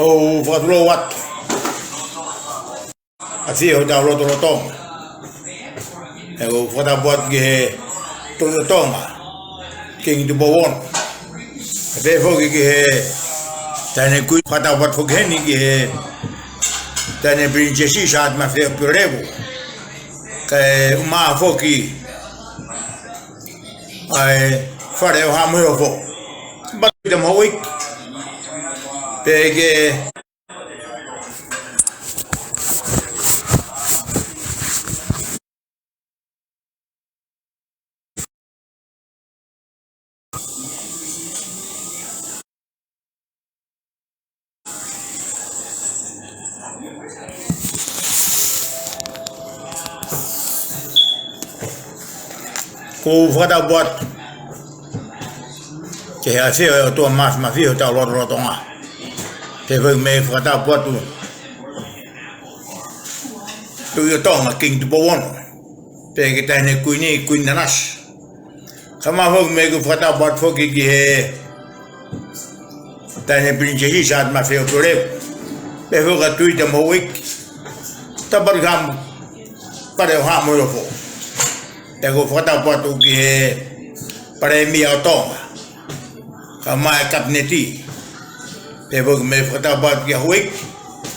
o fakatulou atu. Asi o tau Hunga Tonga. E o fakatabuat ki he Hunga Tonga. King tu bawon. E pe foki ki he tane kui fakatabuat foki heni ki he tane princesi saat ma feo pirevo. Kai uma foki ai fare o hamu fo. But the moik pege ko fakatabuat ke hace o to mas ma fio ta Hunga Tonga te ve me fakatabuat tu Hunga Tonga king tu bawon pe ke tane kuini kuinanas kama ho me ko fakatabuat foki ki he tane princesi saat ma fio tore pe ho ka tu te moik tabar gam pare ha mo fo te ko fakatabuat tu ki he pare mi o Tonga kama kapneti te bog me fakatabuat ki huik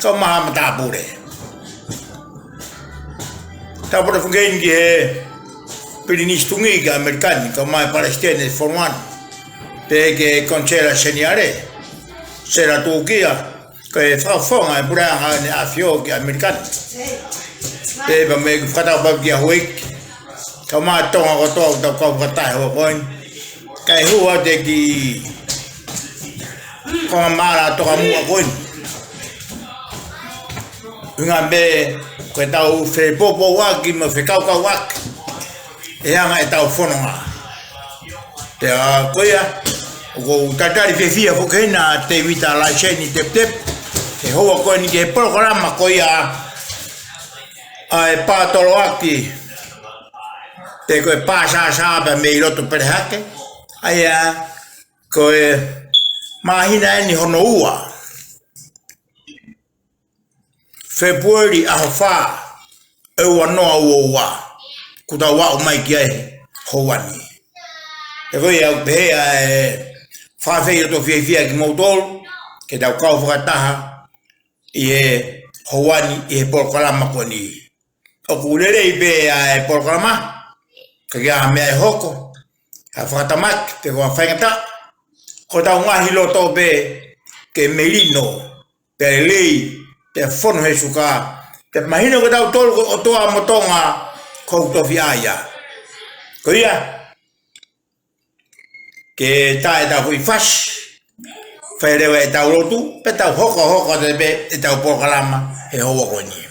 kama mata pure ta por fugen ki pinistungi ka americani kama palestine forman te ke concera segnare sera Turchia che fa fonga pule'anga ne afio ki americani te ba me fakatabuat ki huik kama Tonga ko to ta ko kata ho kon kai huwa te ki kama mara to kamu kon unga be ko tau fe popo waki ma fe kau wak e anga e tau fononga te a koia ko tatari fe fia fo kena te vita la cheni tep tep e ho ko ni ke programa koia ai pa toloaki te koe pasa saaba me iroto perehake aia koe mahina eni hono ua February ahofa ewa noa ua kuta wa omai kia hoani e koe au pehea whawhei roto fiefia ki mautolu ke tau kau whakataha i he hoani i he polokalama koni o kurere i pe polokalama ka kia mea e hoko ha whakatamak te kua whaingata ko tau ngahi loto pe ke merino pe lei te fono he suka te mahino ko tau tolu o toa motonga ko utofi aia ko ia ke tae tau hui fash whairewa e tau lotu pe tau hoko te pe e tau polokalama he hoa koni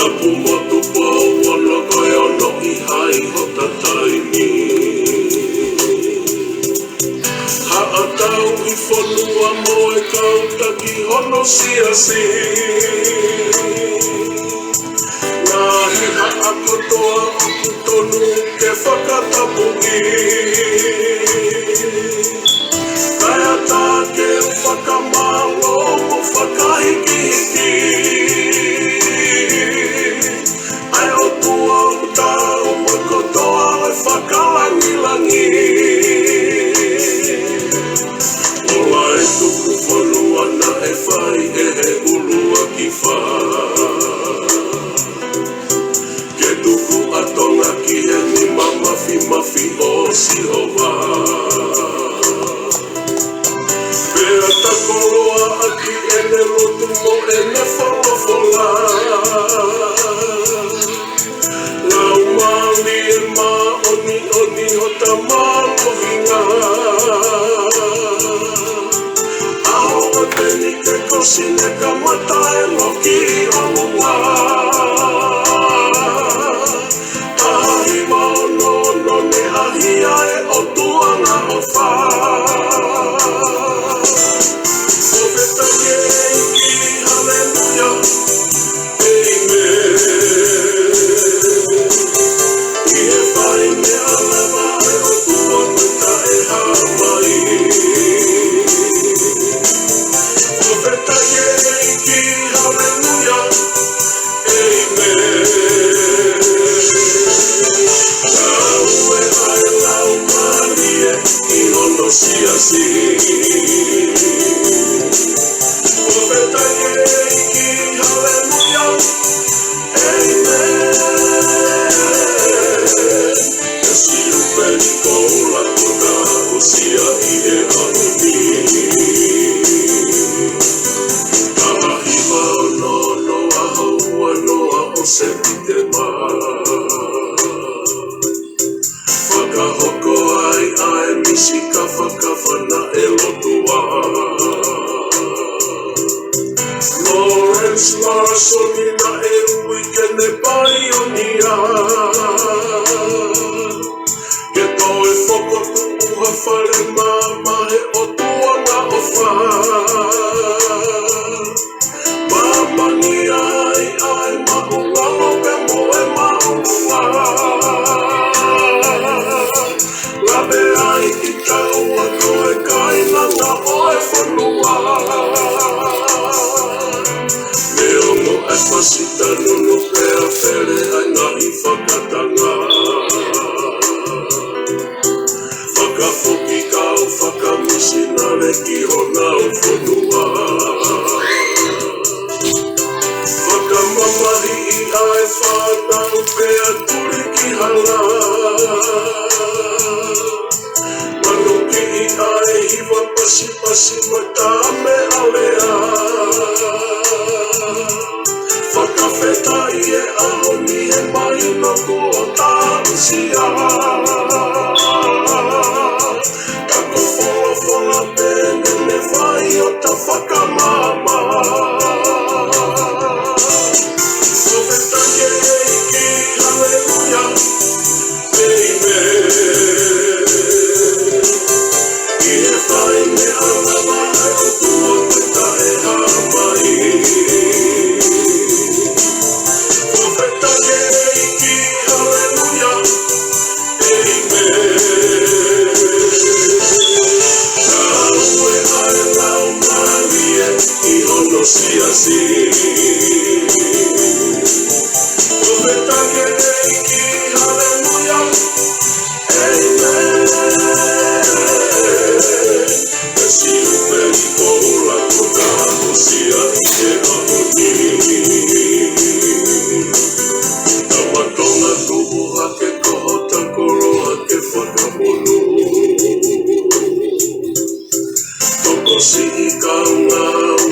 Tapu motu pau wala kai ono i hai hota taimi Ha'atau i whanua moe kau taki hono siasi Ngā he ha'akotoa aku tonu ke whakatapu'i Kaya tā ke whakamalo mo whakahiki Fakalangi Ola e tuku whanuana e whai e he ulua ki wha Ke tuku atonga ki he ni mafi o si hova Pea takoloa aki e ne lotu mo e ne whalofola Lau mali e oni o ta malohinga Aho te ni ke kosine ka mata e loki o lua Tahi mao no Akilisi kafakafana elotua Lawrence Larson na weekend pionia que toi foko tu hafale mama he otua na ofa maninia'ia ma'ulalo ke moe ma'ulua labe ai ki kaua koe kaina na oe whanua Leono e pasita nunu pea fere ai ngahi fakatanga Fakafo'ou kau fakamisi na leki hona ufonua Fakamani'a e whanau pea turi ki hala Valoki'i ai hiwa pasi matame alea Fakafetai e ahoni e mai no kuota usia Kako fola pene ne vai o ta fakamama Sofetai e iki, hallelujah, amen Ie fai me alava ai o tua peta e hamai Hallelujah, amen. Saue ai lau malie, ihono si asi. Profeta ke eiki, hallelujah, amen. Esi uperi koula kuka musia ike ahoni. Tonga tubu hake kohota koro hake fakamonu Toko si ikaunga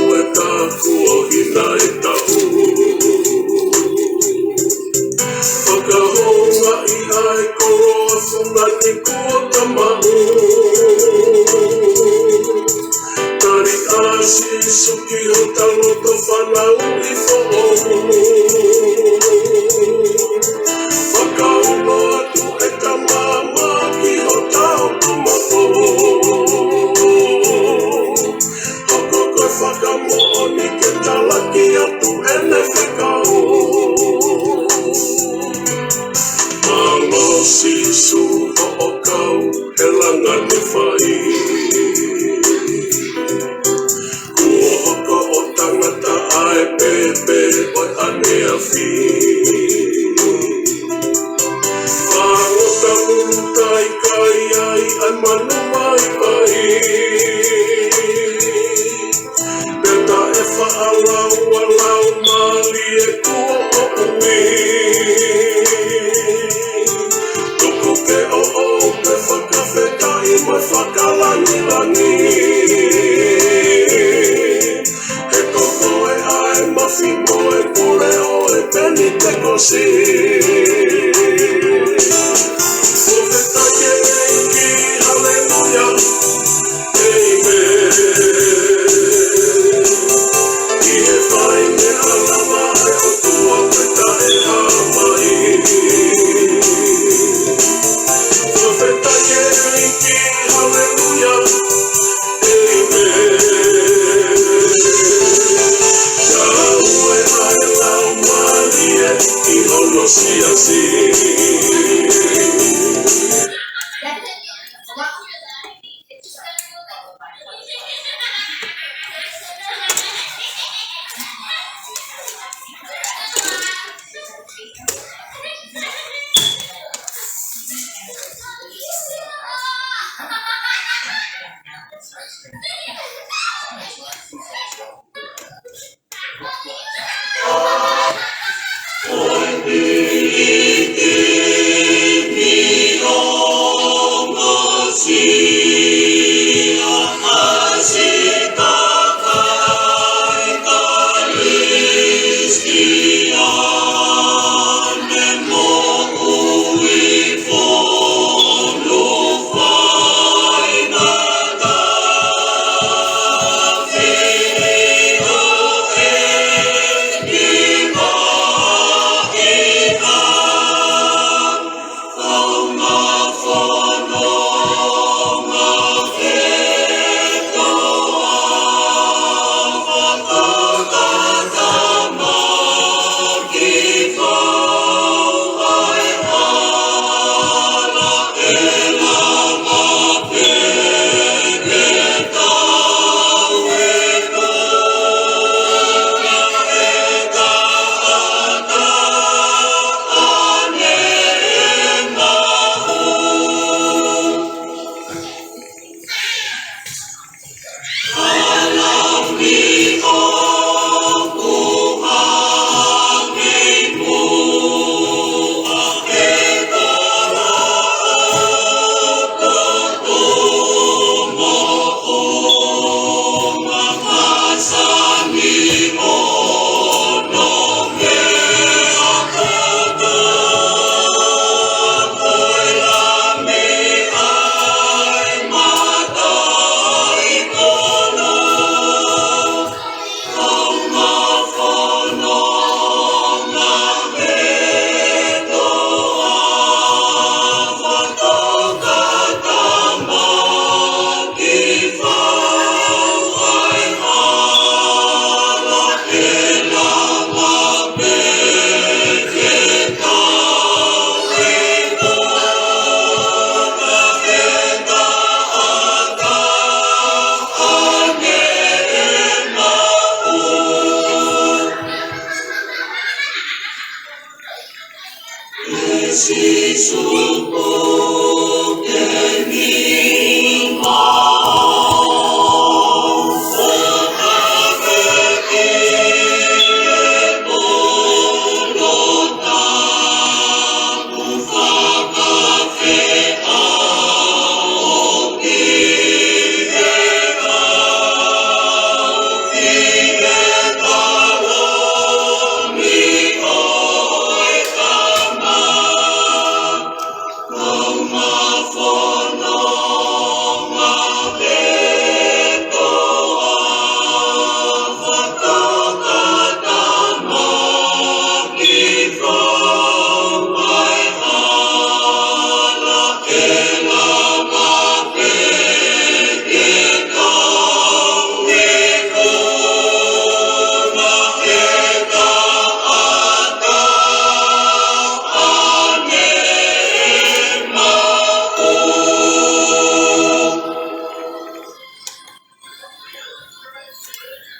ue kaku o hina e tau Fakaho'onga'i ai koro a fungani kua tamau Tari asi suki ho taloto whanau I fo'ou Fakaulo atu e ka mama ki ho tau tumapo Hoko koe fakamo'oni ke talaki atu ene whekau Malo sisu ho o kau he langa ne whai Kua hoko o tangata ae pepe oi anea fi Ikai ai ai manu mai mai Peta e whaalau mali e kua o ui Toko ke o pe whakawhetai mai whakalangi He koko e ai mawhi moe pule o e peni te kosi Hallelujah, amen. Ie fai me alava ai o tua peta e hamai. Profeta Yeriki, hallelujah, amen. Yahweh ai lau malie, I hono si asi.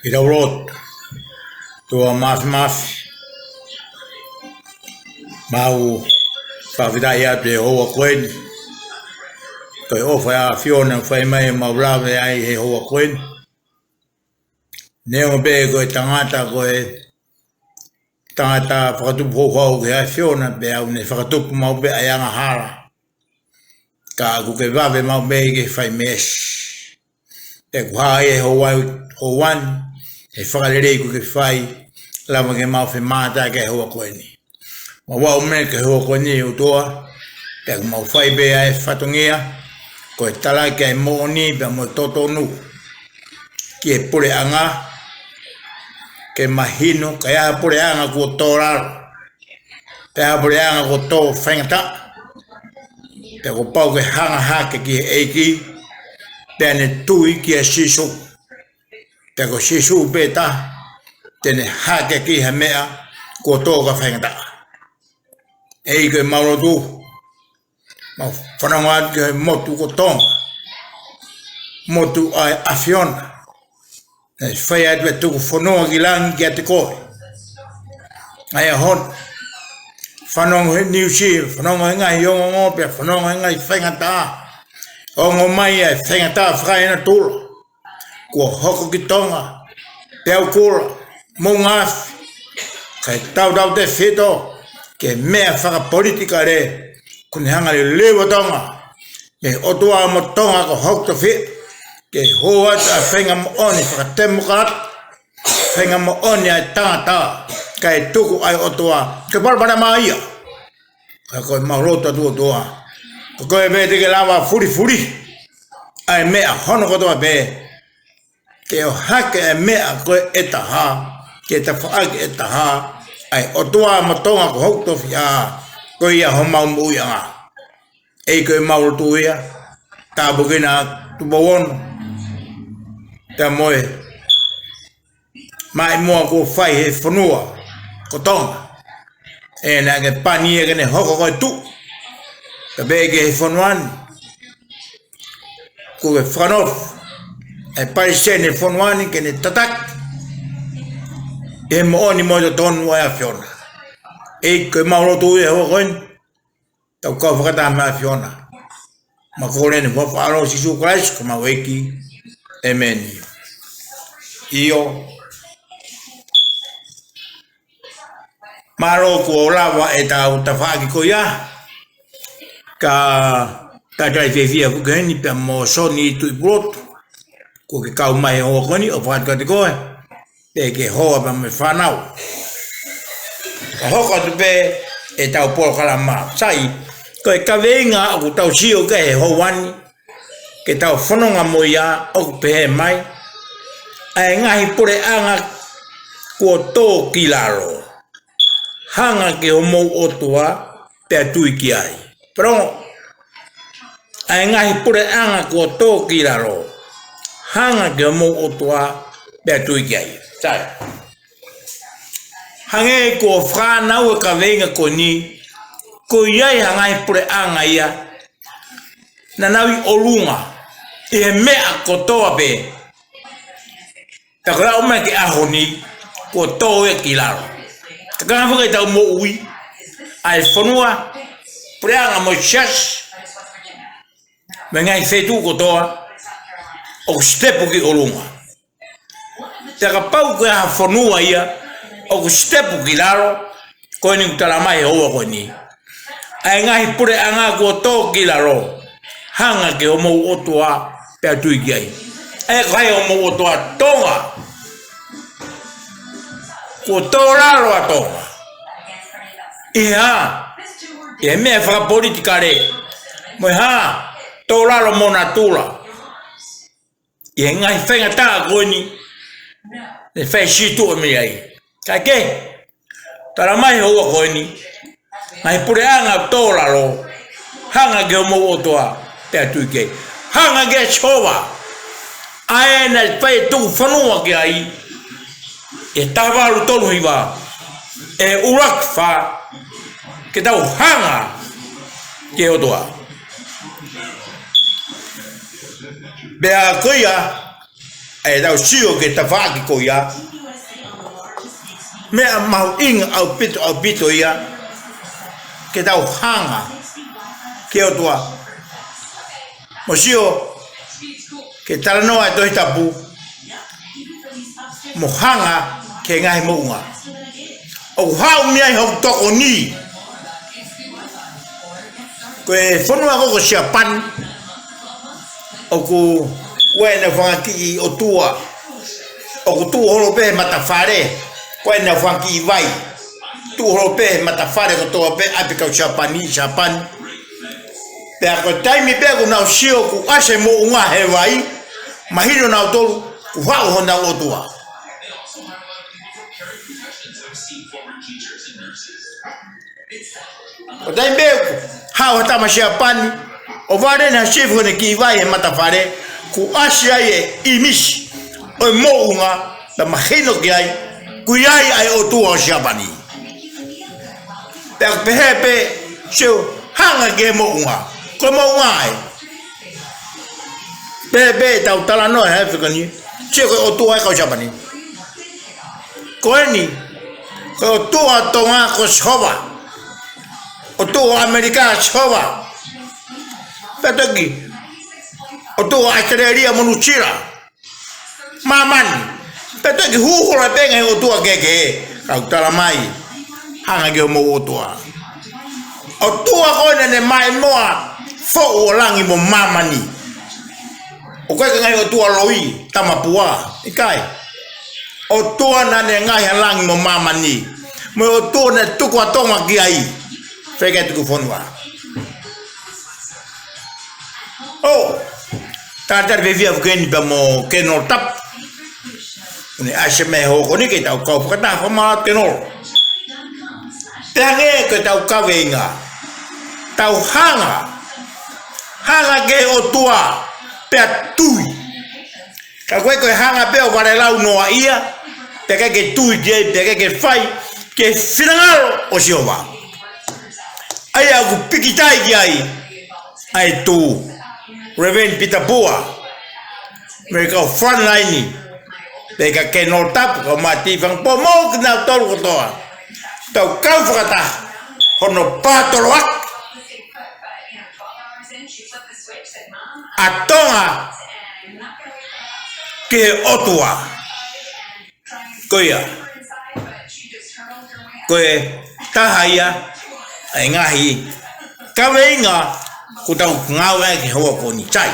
kita urut tua mas mau fakamaau'anga pe hoa koeni kai ofa a fiona fai mai maulawe ai he hoa koeni neo be ko tangata fakatupu hou ke a fiona be au ne fakatupu mau be ayanga hala ka ku ke vave mau be ke fai mes e kwa e hoan e whakalere ku ke whai lama ke mau whi māta ke hoa koeni. Ma wau me ke hoa koeni o toa e mau whai be ai fatunga ko e tala ke ai mo'oni pe mo totonu ki e pule'anga ke mahino ka ia pule'anga ku tō raro pe a pule'anga ku tō whaingata pe ko pau ke hanga hake ki e eiki tene tui ki a sisu te ko sisu peta tene hake ki ha mea ko toka whaingata ei ke mauro tu ma whanonga ke motu ko tonga motu ai afiona e whai atu e tuku whanonga ki langi ki a te koe ai a hon whanonga he New Zealand whanonga ngai yonga ngope whanonga ngai whaingata omai e whaingata whakaina tūla kua hoko ki tonga peau kula mō ngafi kai tau te whito ke mea whakapolitika re kuni hanga le leva tonga ke otua mo tonga ko hok to whi ke hoa ta whaingamo'oni whakatemo karat whaingamo'oni ai tangata kai tuku ai otua ke parapara ma'ia kai koe maurota tu otua koe me te ke lava fulihi ai mea hono kotoa be ke o hake e mea koe etaha ke te pu'aki etaha ai otua matonga ko hokto fia koe ia homau mu'anga ei koe mauro tu ia ta bukina tu bawono te moe mai mua ko fai he whanua ko tonga e na ke pani e kene hoko koe tu ka bege he whanuani ko ke whanof e parisene whanuani kene tatak e mo'oni mo to tonu ai a fiona e koe mauro tu e hoa koen tau kau whakata me a fiona ma kore ne whawharo sisu Christ ko maweki amen io maro ko lawa e tau tawhaki ko ia ka tatai fefia ku geni pe mo soni tu brot ko ke kau mai hoa koni o whaat kati koe pe ke hoa pa me whanau ka hoka tu pe e tau polo kalama sai ko e kawenga o tau sio ke he hoani ke tau whanonga mo ia o pe he mai ai ngahi pule'anga ko tō kilaro hanga ke o mou otua pe atui ki ai prongo ai ngahi pule'anga ko tō kilaro hanga ke o mou otua pe atui ki ai sai hange ko whanau e kawenga ko ni ko iai hangai pule'anga ia na nawi olunga i he mea ko toa pe takora omai ke ahoni ko tō e kilaro takanga whakai tau mo ui ai whanua pule'anga mo shas me ngai whetu ko toa o stepu ki olunga taka pau ko ha whanua ia o stepu ki laro ko ni talamai hoa ko ni ai ngai pule'anga ko tō kilaro hanga ke o mou otua pe atui ki ai e kai o mou otua tonga ko tō raro a tonga iha e mea whakapolitika re mo ha tō raro mo na tūla i e ngai whaingata ko ni ne fasitu'u me ai kai ke talamai hoa ko ni ngai pule'anga tō raro hanga ke o mou otua pe atui ki ai hanga ke chova ai na pai tu whanua ki ai e tawaru tonu iwa e urakfa ke tau hanga ke otua bea kuia ai tau sio ke tafaki ko ia me mau ing au pito ia ke tau hanga ke o tua mo sio ke talanoa to tapu mo hanga ke ngai mo'unga o hau mi ai ho toko ni ko e fonua ko siapan o ku wena fakaki'i o tua o ku tu holo pe matafare ko na fakaki'i vai tu holo pe matafare ko to pe apika siapani siapan pe ko taimi pe ko na sio ku ase mo'unga he vai mahiro na tolu ku hau honda o tua o taimi pe hau ta siapani o vare na chifu ne ki vai e matafare ku asia e imish o mo'unga da mahino ki ai ku ai o tua siapani pe hepe sio hanga ge mo'unga ko mo'unga ai pe tau talanoa he fikani sio o tua ka siapani ko ni ko tua tonga ko shova o tua amerika shova Petogi, oto Australia manusia, maman, petogi huhula pengen oto gege, kau talamai, hanga ge mo otoa, otoa ko nene mai moa, fo langi mo mamani, o kau ngai otoa loi, tamapua, ikai, otoa nene ngai langi mo mamani, mo otoa ne tukuaki'i ai, feke tuku fonwa. Oh, tata vivia vukeni bamo kenol tap. Ni aseme ho koni ke tau kau kata fama kenol. Tange ke tau kawenga. Tau hanga. Hanga ke o tua pe tui. Ka koe hanga pe o vare lau noa ia. Pe ke tui je pe ke fai ke finangalo o siova. Ai aku pikitai ki ai. Ai tu Reven Pitapua, mereka front line, mereka kenal tap, kau mati bang pomo kena tol kotoa, tau kau kata, hono patolak, atonga, ke otua, koe tahaya, ngahi, kawenga. Kutau ngau ke hawa ko ni chai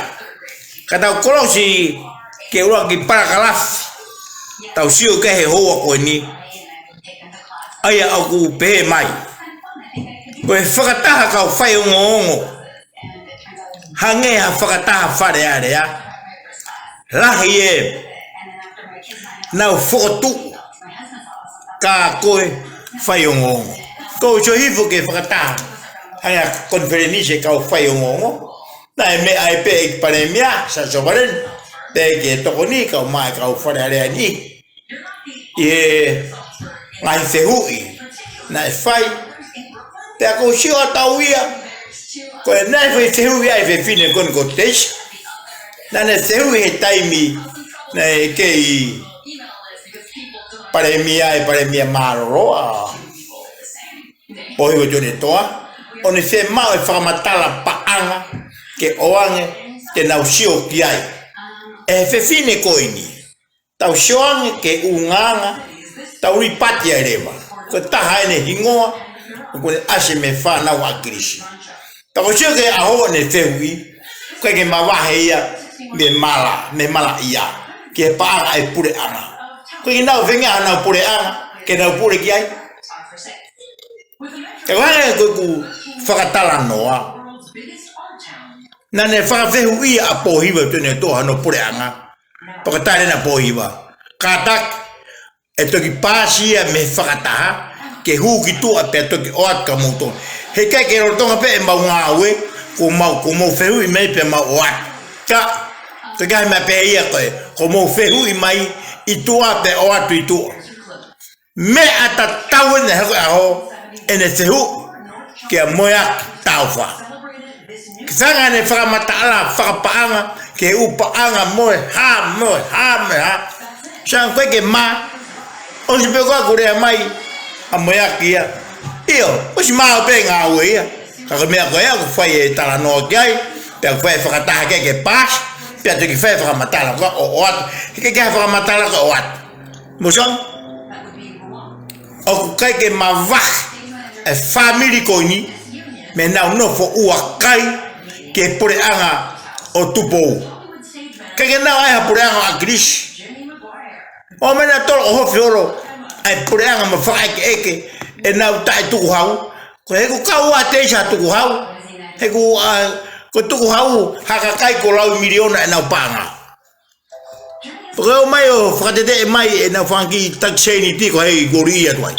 katau kolo si ke ura ki para kalas tau sio ke he hawa ko ni aya aku pe mai ko fakataha ka fai ngongo hange ha fakataha fare are ya lahi e na fotu ka ko fai ngongo ko jo hivo ke fakataha aya konferensi kau fai ngongo na me ai pe panemia sa sobaren pe ke tokoni kau mai kau fare ni e ngai sehui na fai pe ko sio tauia ko na fai sehui ai fe fine kon kotesh na ne sehui taimi na ke panemia maro oi go jone toa Oni fiema'u fakamatala pa'anga ke oange ke nausio kiai e fe fine koini tau sioange ke unganga tau ripati ai leva ko taha ene hingoa ko ase me fa na wa Akilisi tau sio ke aho ne fehui ko ke mawahe ia me mala ia ke pa ai pule'anga ko ina venga na pule'anga ke na pule kiai ke wale ko fakatalanoa nane fakafe'ou a pohiwa tene to hano pule'anga pakatale na pohiwa katak etoki pasia me fakataha ke hu kitu ape toki oat kamuto he ke rotonga pe mau ngawe komo fe'ou me pe mau oat ka te ga me pe ia komo fe'ou mai itu ape oat itu me atatau ne ho ene fe'ou ke moya taufa Sanga ne fakamatala fakapaanga ke upaanga moe ha. Sang koe ke ma. O si peko kure mai a moeakia. Io, o si maa pe ngā ue ia. Kaka mea koe aku whai e talanoa ki ai. Pea whai whakataha ke pas. Pea te ki whai whakamatala ka o atu. Ke kia whakamatala ka o atu. Musang? O ku kai ke ma wak e family koini. Me nau nofo ua kai ke pule'anga o tupou. Ke nau ai ha pule'anga Akilisi. O mena tolo o hofi oro ai pule'anga ma whakaike eke e nau tae tuku hau. Ko heku kau a teisa tuku hau. Heku ko tuku hau hakakai ko lau miliona e nau panga. Porque o mai o whakatete e mai e nau whanki takseni tiko hei gori ia tuai.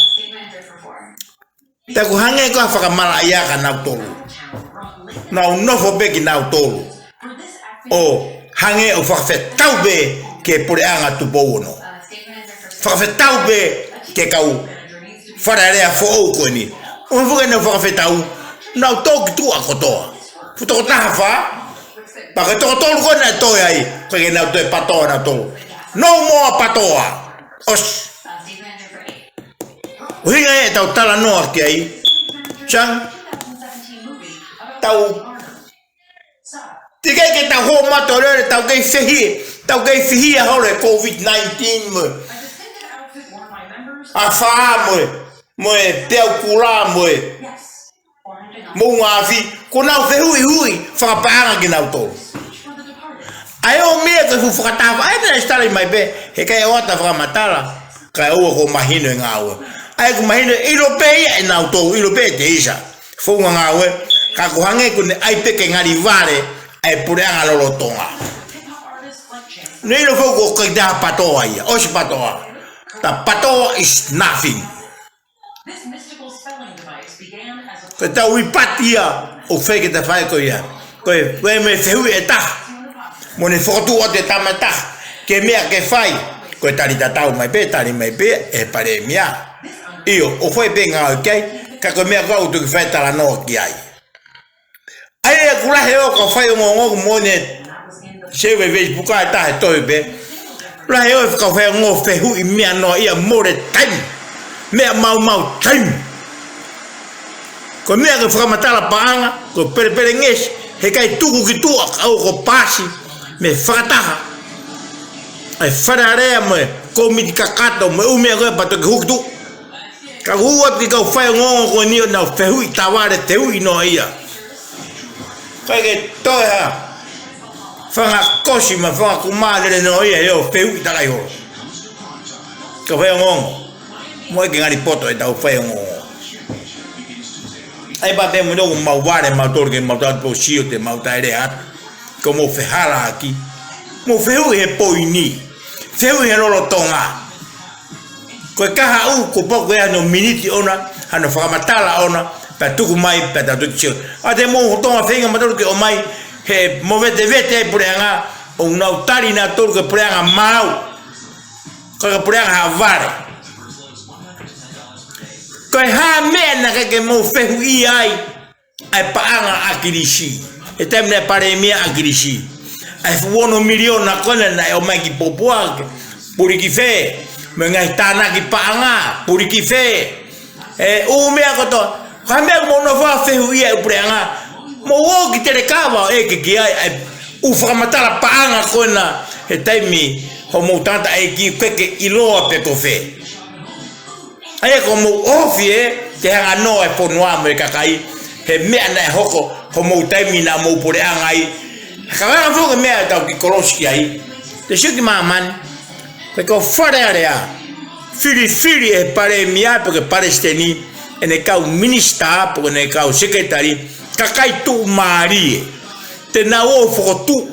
Taku hange ko fakamalaia ka nau tolu. Nau nofo beki nau tolu. O hange o whakawhetau be ke pule'anga tupou ono. Whakawhetau be ke kau whararea fo'ou koe ni. O fuke nau whakawhetau nau tōki tu a kotoa. Futoko taha wha. Paka toko tolu koe na toi ai. Koe ke nau toi patoa nau tolu. No more patoa. Os. Hinga e tau talanoa ki ai. Sang. Tau. Tikai ke tau ho mato rere tau kei whihi. Tau kei whihi a hore COVID-19 mo. A wha moe peau kula moe. Munga afi. Ko nau hui. Whakapaanga ki nau tolu. Ai o mea ke fu whakatawa. Ai nena stari mai pe. He kai oata whakamatala. Kai ua ko mahino e ngā ua. Ai ko mahino Europea e nau tolu. Europea te isa. Funga ngā ua. Ka ko hange ko ne ai peke ngari vare. Ai pule'anga lolo tonga. Nei lo foko kai da patoa ia. Osi patoa. Ta patoa is nothing. Ko tau ipati ia. O feke te whae ko ia. Koe me whehui e taha. Mo ne whokotu o te tamata. Ke mea ke whai. Koe tari tatau mai pe. Tari mai pe. E pare mea. Io. O whai pe ngā o kei. Ka koe mea kau tuki whai talanoa ki ai. Ai e kurahe o ka whai o ngongo mo ne. Sewe Facebook ai tahe toi pe. Kurahe o ka whai o ngongo whehui mea noa ia more time. Mea mau time. Ko mea ke whakamatala paanga. Ko pere ngesi. He kai tuku ki tuak au ko pasi. Me whakataha. Ai whanarea me. Ko miti kakato me umea koe pato ki hukitu. Ka huat ki kau whai ngongo koe nio nau whehui taware te hui noa ia. Kai ke toi ha. Whanga kosi ma whanga kumadere noa ia eo whehui takai horo. Ka whai ngongo. Moe ke ngari poto e tau whai ngongo. Ai ba te mo mau ware mau torke mau tatu po sio te mau taere at como fehala aki mo feu e poini feu e lolo tonga ko kaha u ko poko ya no miniti ona hano whakamatala ona pa tuku mai pa tatu tio ate mo tonga fenga ma torke omai he mo vete pule'anga o nau tari na torke pule'anga mau ko pule'anga havare. Koe ha mea na ke mo whehu i ai. Ai paanga Akilisi. E temne pare mea Akilisi. Ai fuono miliona kone na e omai ki popoake. Puri ki whe. Me ngai tāna ki paanga. Puri ki whe. E mea koto. Ha mea mo no whehu i ai pule'anga. Mo o ki tere kawa e ke ki ai. Ai whakamatala paanga kone he taimi. Ho mo tanta e ki keke iloa pe ko whe. Ai como ofi te hanga no e ponua me kakai he mea na hoko ho mo taimi na mo pule'anga ai ka nga fo ke mea tau ki koloski ai te shuki maman pe ko fare area fili e pare mia porque palestini ene kau minister porque ne kau secretary kakai tu mari te na o fo tu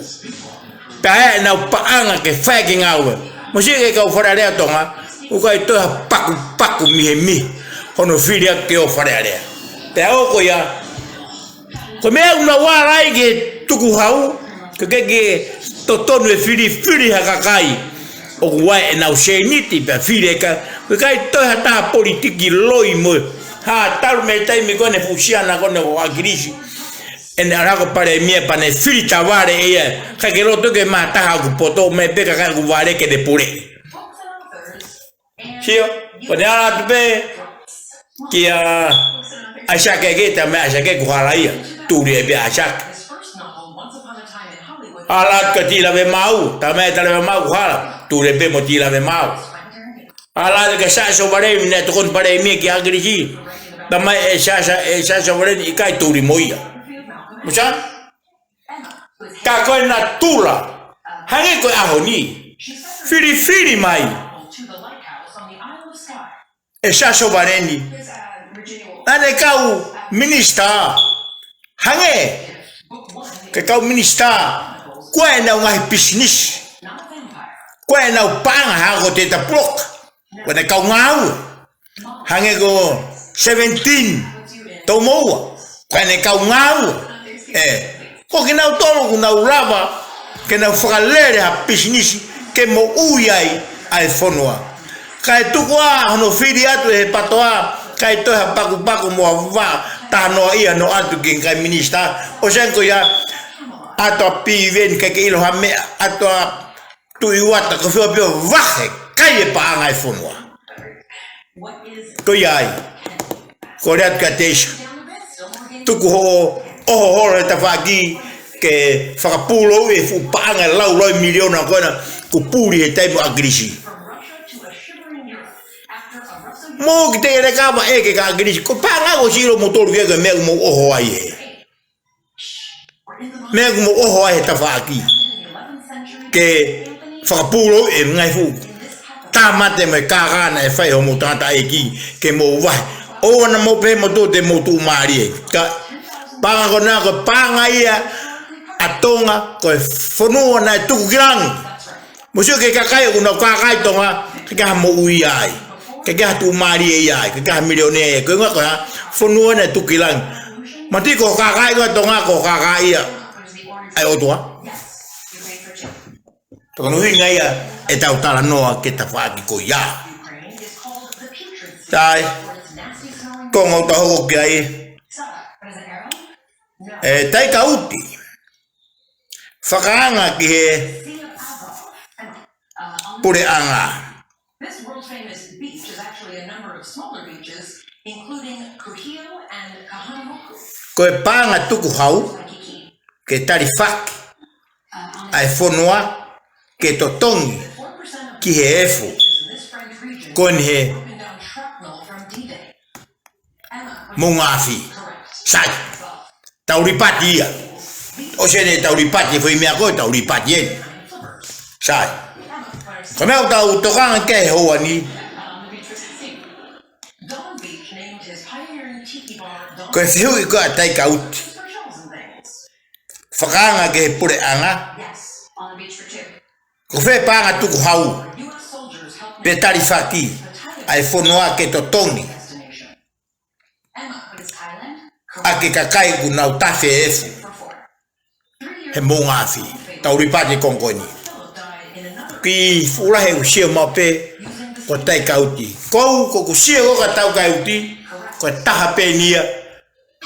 pa na paanga ke fa ki ngawe mo se ke kau fare area tonga o kai to paku mi hono filia ke o farea peau ko ya ko me una warai ke tuku hau ke totonu e fili ha kakai o wai na useniti pe filia ka ko kai to hata politiki loi mo ha tal me taimi ko ne fusiana ko ne o Akilisi en arago pare mie pane filita vare e ka ke lo to ke mata ku poto me pe ka ku vare ke de pure sio pone ala be kia acha ke ta me acha ke ku hala ia tu de be acha ala ka ti la be mau ta me ta la be mau hala tu de be mo ti la be mau ala ke sa so vare ne to kon pare mie ki Akilisi tama sa vare ikai tu ri moia mucha kakai na tula hange ko ahoni fili mai sa so vare ni ane kau minista hange ke kau minista ko na ngai business ko na pang ha ko te ta plok ko na kau ngau hange ko 17 tomo ko na kau ngau ko ke na tolo ko na lava ke na falere a business ke mo uyai ai fonua kai tukua no fili atu e patoa kai to ha paku mo va talanoa ia no atu king kai minista o sen ko ya ato piven ke ilo ha me ato tu iwata ko fio pio vahe kai pa ngai fonua ko yai ko rat katesh tuku ho ta fagi ke fakapulo e fu panga lau 1 miliona ko na ku puri e tai Akilisi mo que te recaba que Akilisi ko panga go siro motor que me mo oho ai me mo oho ai ta fagi ke fakapulo e ngai fu tamate me kagana e fai ho mo tata eki ke mo vai o na mo pe mo te mo tu mari ka panga ko na ko panga ia atonga ko fonua na tu grang mo sio ke kakai una kakai tonga ka mo uiai ke ga tu mari ia ke ga milione ko nga ko fonua na tu kilang mati ko kakai ko tonga ko kakai ia ai o tua to no hinga ia e tau talanoa ke ta fa ko ya tai kongo ta ho ke ai tai kauti fakamaau'anga ki he pule'anga ko e panga tuku hau ke tarifaki ai fonua ke totongi ki he efu kon he mungafi sai tauripati ia o se ne tauripati foi mea ko tauripati en sai ko me tau tokanga ke ho ani ko fiu ko tai kauti fakanga ke pule'anga ko fe panga tuku hau pe tarifaki ai fonua ke totongi ake kakai kuna utafe efu he mongafi tauripati konkoni ki fula he usia mape ko tai kauti ko kusia ko tau kauti ko taha penia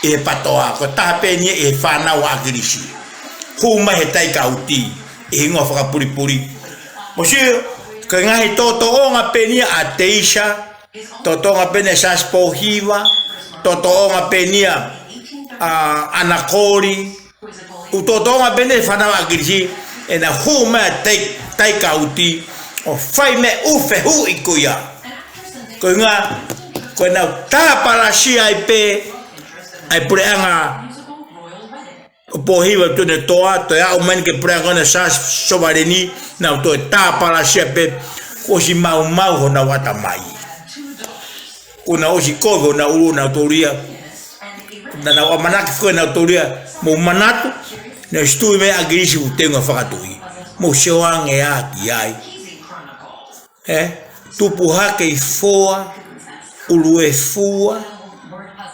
e patoa ko taha penia e fana wa Akilisi huma he tai kauti e ngo faka puri mosio ko ngai toto onga penia ateisha toto onga penia saspohiva toto onga penia anakori utotonga bene fana wa Akilisi ena huma tai kauti o fai me ufe hu ikuya ko nga ko na tapala si ai pe ai pule'anga po hiwa tu ne toa to ya o man ke pule'anga na sa sobareni na to tapala si pe ko si mau ho na wata mai kuna o si ko na ulu na toria na wa manaki ko na toria mo manatu na stu me Akilisi utenga fakatui mo shoang e aki ai tupu hake foa ulue fua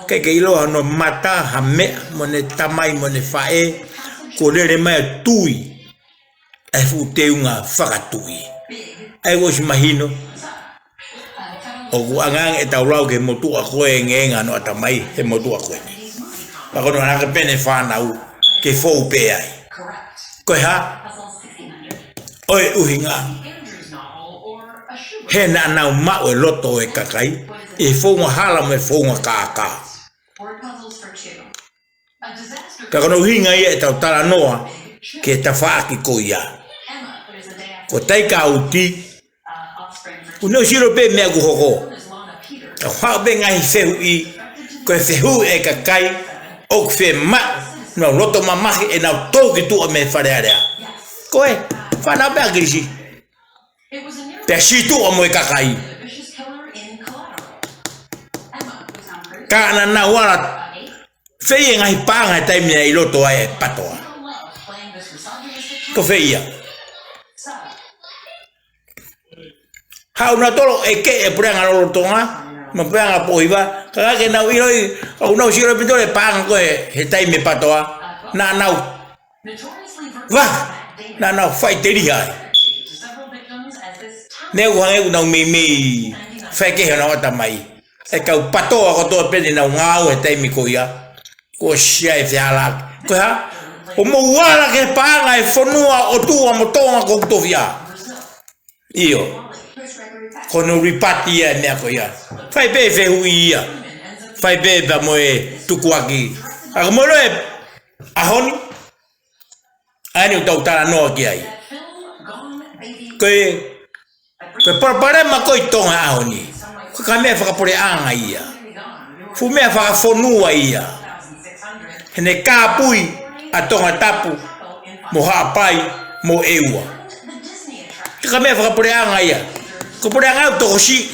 ke ilo no mata hame mone tamai mone fae ko le mai tui e fu teunga fakatui ai go imagino o angang e taulau ke motu a koe ngenga no tamai e motu a koe kono na ka pene whanau ke fou pe ai. Koe ha? Oi uhinga. He na nau ma'u e loto e kakai. E faunga hala me faunga kaka. Ka kono uhinga ia e tau talanoa ke ta whaaki ko ia. Ko taika uti. Uno shiro pe mea kuhoko. Ka whao be ngahi fehu i. Ko e fehu e kakai. O fiema'u. No loto mamahi e nau tau ki tua me wharearea. Koe, whanau pe Akilisi. Pea situa mo e kakai. Ka ana na wala. Whei e ngahi pānga e taimi i loto ai e patoa. Ko whei ia. Hau na tolo e ke e pule'anga Hunga Tonga. Ma pule'anga pohiwa. Ka kake nau iroi. Au nau siro pitole pānga koe he taimi patoa. Na nau. Wah. Na nau whai telia. Neu hange nau mei. Whai ke hana wata mai. E kau patoa kotoa pene nau ngau he taimi ko ia. Ko sia e whiala. Ko ha? O mo wala ke pānga e whanua o tua mo tonga ko kutovia. Iyo. Kono ripati ia nea ko ia. Whai pe whehui ia. Whai pe pa mo e tukuaki'i. Ako mo e ahoni. Ani utau talanoa ki ai. Koe parapare ma koi tonga ahoni. Koe ka mea fakapole'anga ia. Fu mea fakafonua ia. Hene kapui a tonga tapu. Mo ha'apai mo eua. Ka mea fakapole'anga ia. Ko pule'anga au toko si.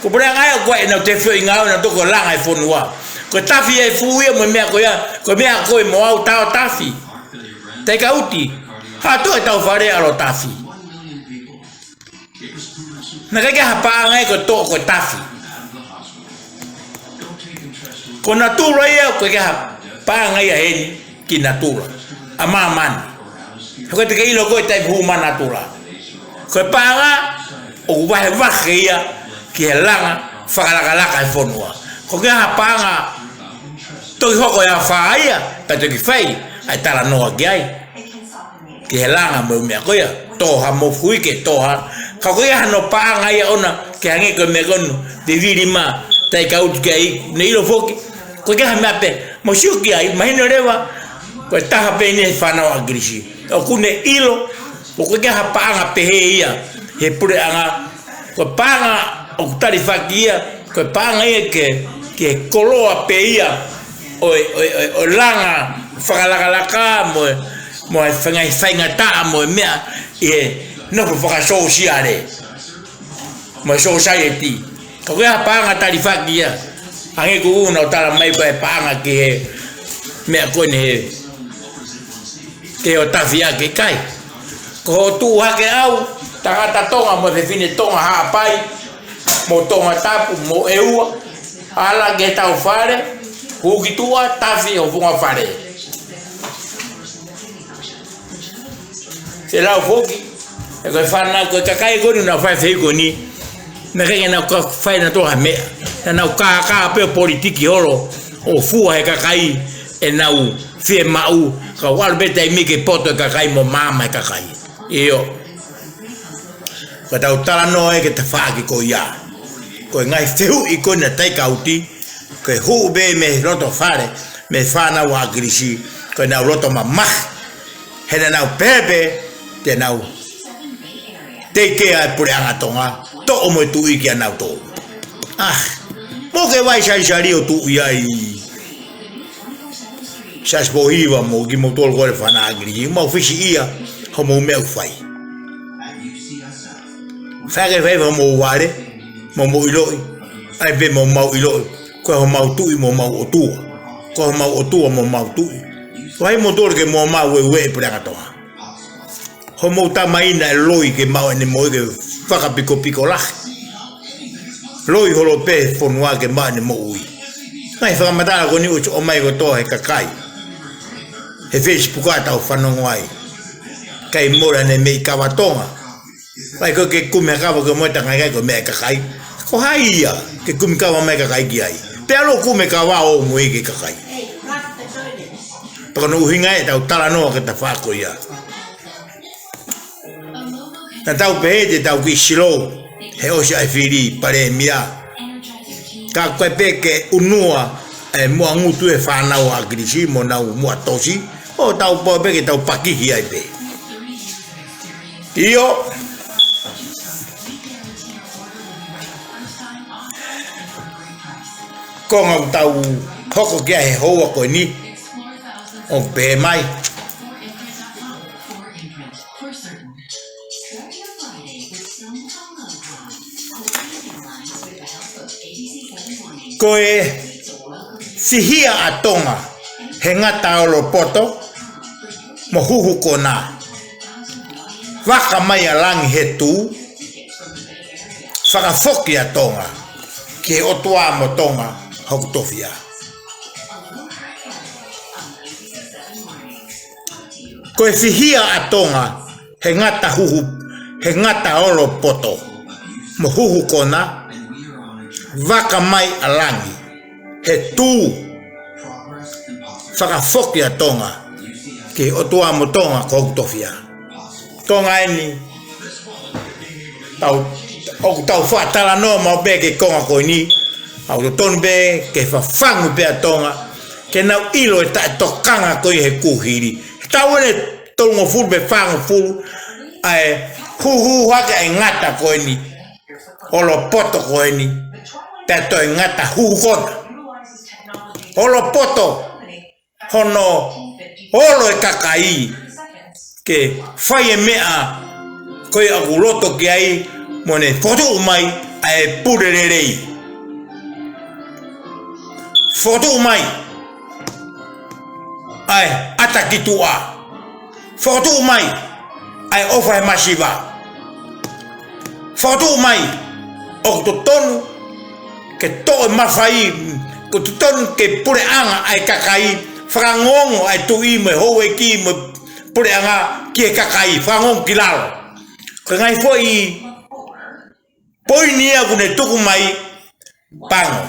Ko pule'anga au koe nau te whio ingau na toko langa e fonua. Ko tafi e fuia mo mea ko ia. Ko mea koe mo au tau tafi. Te ka uti. Ha to e tau whare alo tafi. Na kake hapa'anga e ko to ko tafi. Ko natura ia ko ke hapa'anga ia heni ki natura. A mamani. Ko te ka ilo ko e tai huma natura. Ko e pa'anga o wahe ia ki he langa whakalaka e whanua. Ko ke hapa'anga toki hoko e hawhaia ka toki whai ai talanoa ki ai. Ki he langa mo mea koia. Toha mo fuike toha. Ka koia hano pa'anga ia ona ke hange koe mea kono. Te viri ma tai ka uti ki ai. Ne ilo foki. Ko ke hamea pe. Mo siu ki ai. Mahino rewa. Ko e taha pe ne whanau Akilisi. O kune ilo. O koe ke hapa'anga pehe ia. He pule'anga. Ko pa'anga o hilifakia. Ko pa'anga ia ke koloa pe ia. O langa whakalakalaka mo e whainga taa mo e mea e nopo whakasosiare mo e society ko kea pānga hilifakia ange ku una o tala mai pa e pānga ki he mea koe he ke o tawhia ke kai ko ho tū hake au tangata tonga mo e whine tonga Ha'apai mo tonga tapu mo eua ala ke tau whare huki tua tafi o funga whare se lau foki e koe whana koe kakai koni na whai whei koni na kenge na whai na toha mea na nau kaka peo politiki horo o fua he kakai e nau fiema'u ka walu beta i mike poto e kakai mo mama e kakai iyo ka tau talanoa e ke te whaaki ko ia koe ngai whehu i koni na taika uti koe huu be me roto whare me whana wa Akilisi koe nau roto mamah he na nau pepe te nau te kea e pule'anga tonga to o mo tu i ki anau to mo ke vai sari o tu i ai sas bohiva mo ki mo tol gore fana Akilisi mo fisi ia ho mo meu fai fage vai mo ware mo iloi ai be mo mau iloi ko ho mau tu i mo mau o tu ko mau o tu mo mau tu vai mo tol ke mo mau we pule'anga tonga ho mo tamaina e loi ke mau ene mo ke whakapiko piko lahi. Loi holo pe fonua ke mau ene mo ui. Ngai whakamatara ko ni uchu omai ko toa he kakai. He Facebook atau whanongo ai. Kai mora ne mei kawatonga. Vai ko ke kume kawa ke moita ngai ko mea kakai. Ko hai ia ke kume kawa mea kakai ki ai. Pealo kume ka wa o mo ke kakai. Pero no hinga e tau talanoa ke ta whako ia. Na tau pehe te tau ki silo, he osi ai whiri pare mia. Ka koe peke unua e mua ngutu e whanau a Akilisi mo nau mua tosi, o tau po peke tau pakihi ai pe. Io, konga tau hoko kia he hoa koe ni, o pe mai. Koe fihia a Tonga he ngata o lo poto mo huhu kona waka mai a langi he tū fakafo'ou a Tonga ke otua mo Tonga hoku tofia. Koe fihia a Tonga he ngata o lo poto mo huhu kona waka mai a langi he tū fakafo'ou a Tonga ke otua mo Tonga ko tofia. Tonga eni tau wha talanoa mau be ke konga koe ni au to ton be ke whafangu pe a Tonga ke nau ilo e tae tokanga koe he kuhiri tau ene tongo fulu be whangu fulu ai huhu hake ai ngata koe ni olo poto koe ni pe to e ngata huhu kona olo poto hono olo e kakai ke whai e mea koe aku loto ki ai mo ne fasitu'u mai ai pulererei fasitu'u mai ai atakitua fasitu'u mai ai ofa e masiva fasitu'u mai o to tonu ke to e mawhai ko to tonu ke pule'anga ai kakai whakangongo ai tui me hoe ki me pule'anga ki e kakai whakangongo ki lalo ko ngai fo i poini aku ne tuku mai pango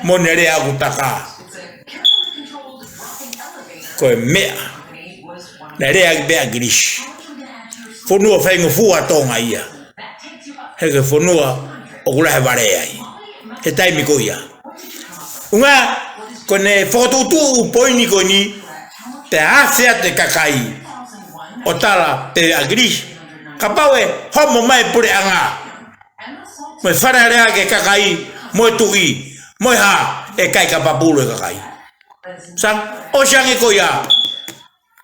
mo nere aku taka ko mea nere aku be Akilisi fonua whaingo fua Tonga ia heke fonua o kula he ware ai he taimi ko ia unga ko ne whakatotu poini ko ni te hawhea te kakai o tala te Akilisi kapau e homo mai pule'anga mo whanarea ke kakai mo tui mo ha e kai kapapulu e kakai sang o siang e ko ia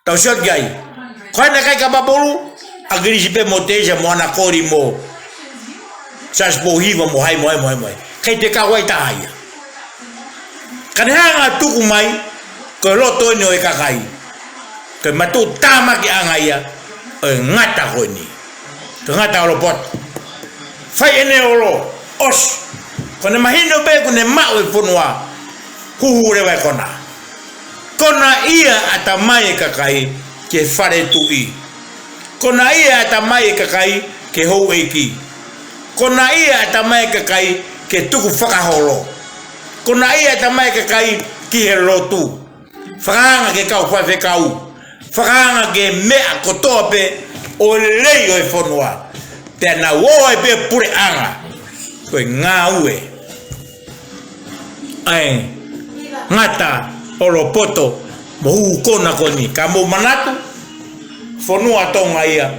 tau siot gai koe ne kai kapapulu Akilisi pe mo teja mo ana kori mo sas po hiva mo hai kai te kawai tahaya kan hanga tuku mai ko loto ni o e kakai ke matu tama ki anga ia o ngata ko ni to ngata o pot fai ene olo os kone mahino be kone Ma'u e fonua huhu rewa kona ia atamai kakai ke fare tui kona ia atamai kakai ke hou eiki kona ia atamai kakai ke tuku whakaholo kona ia atamai kakai ki he lotu whakanga ke kau whai kau whakanga ke mea kotoa pe o lei o e fonua tēnā woa e pe pule'anga koe ngā ue ai ngata olo poto mo hu kona koni ka mo manatu fonua Tonga ia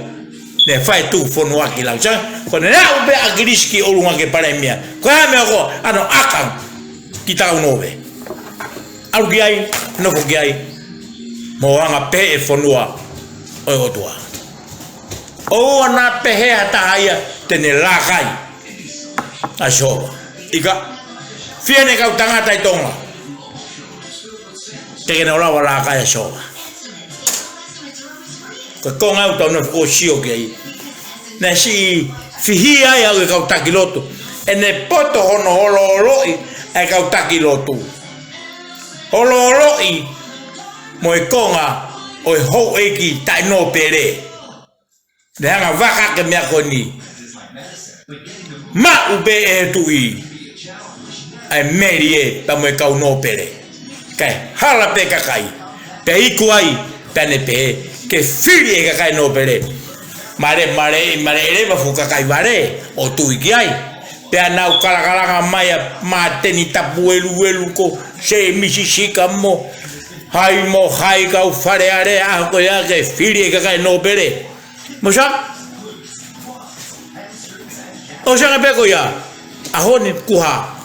ne fai tu fonua ki lau sang kone nea ube Akilisi ki olunga ke paremia koe hame ako ano akang ki tau nove au ki ai nofo ki ai mo anga pe e fonua o e otua o ana pehe atahaya tene lakai a shoba ika fiene kau tangata i Tonga te kena olawa lakai a shoba ko konga uta no o sio ke ai na si fihia ai au kau takiloto ene poto hono hololoi ai kau takiloto hololoi mo e konga o e hou eiki tai no pere de hanga waka ke mea koni Ma'u be e tui ai merie ta mo kau no pere kai hala pe kakai pe iku ai tane pe ke fili kakai no pere mare ere fu kakai bare o tu ikai pe anau kala mai ma teni tapu elu ko se misisika mo hai kau fare are a ko ya ke fili kakai no pere mosa o sa pe ko ya ahone kuha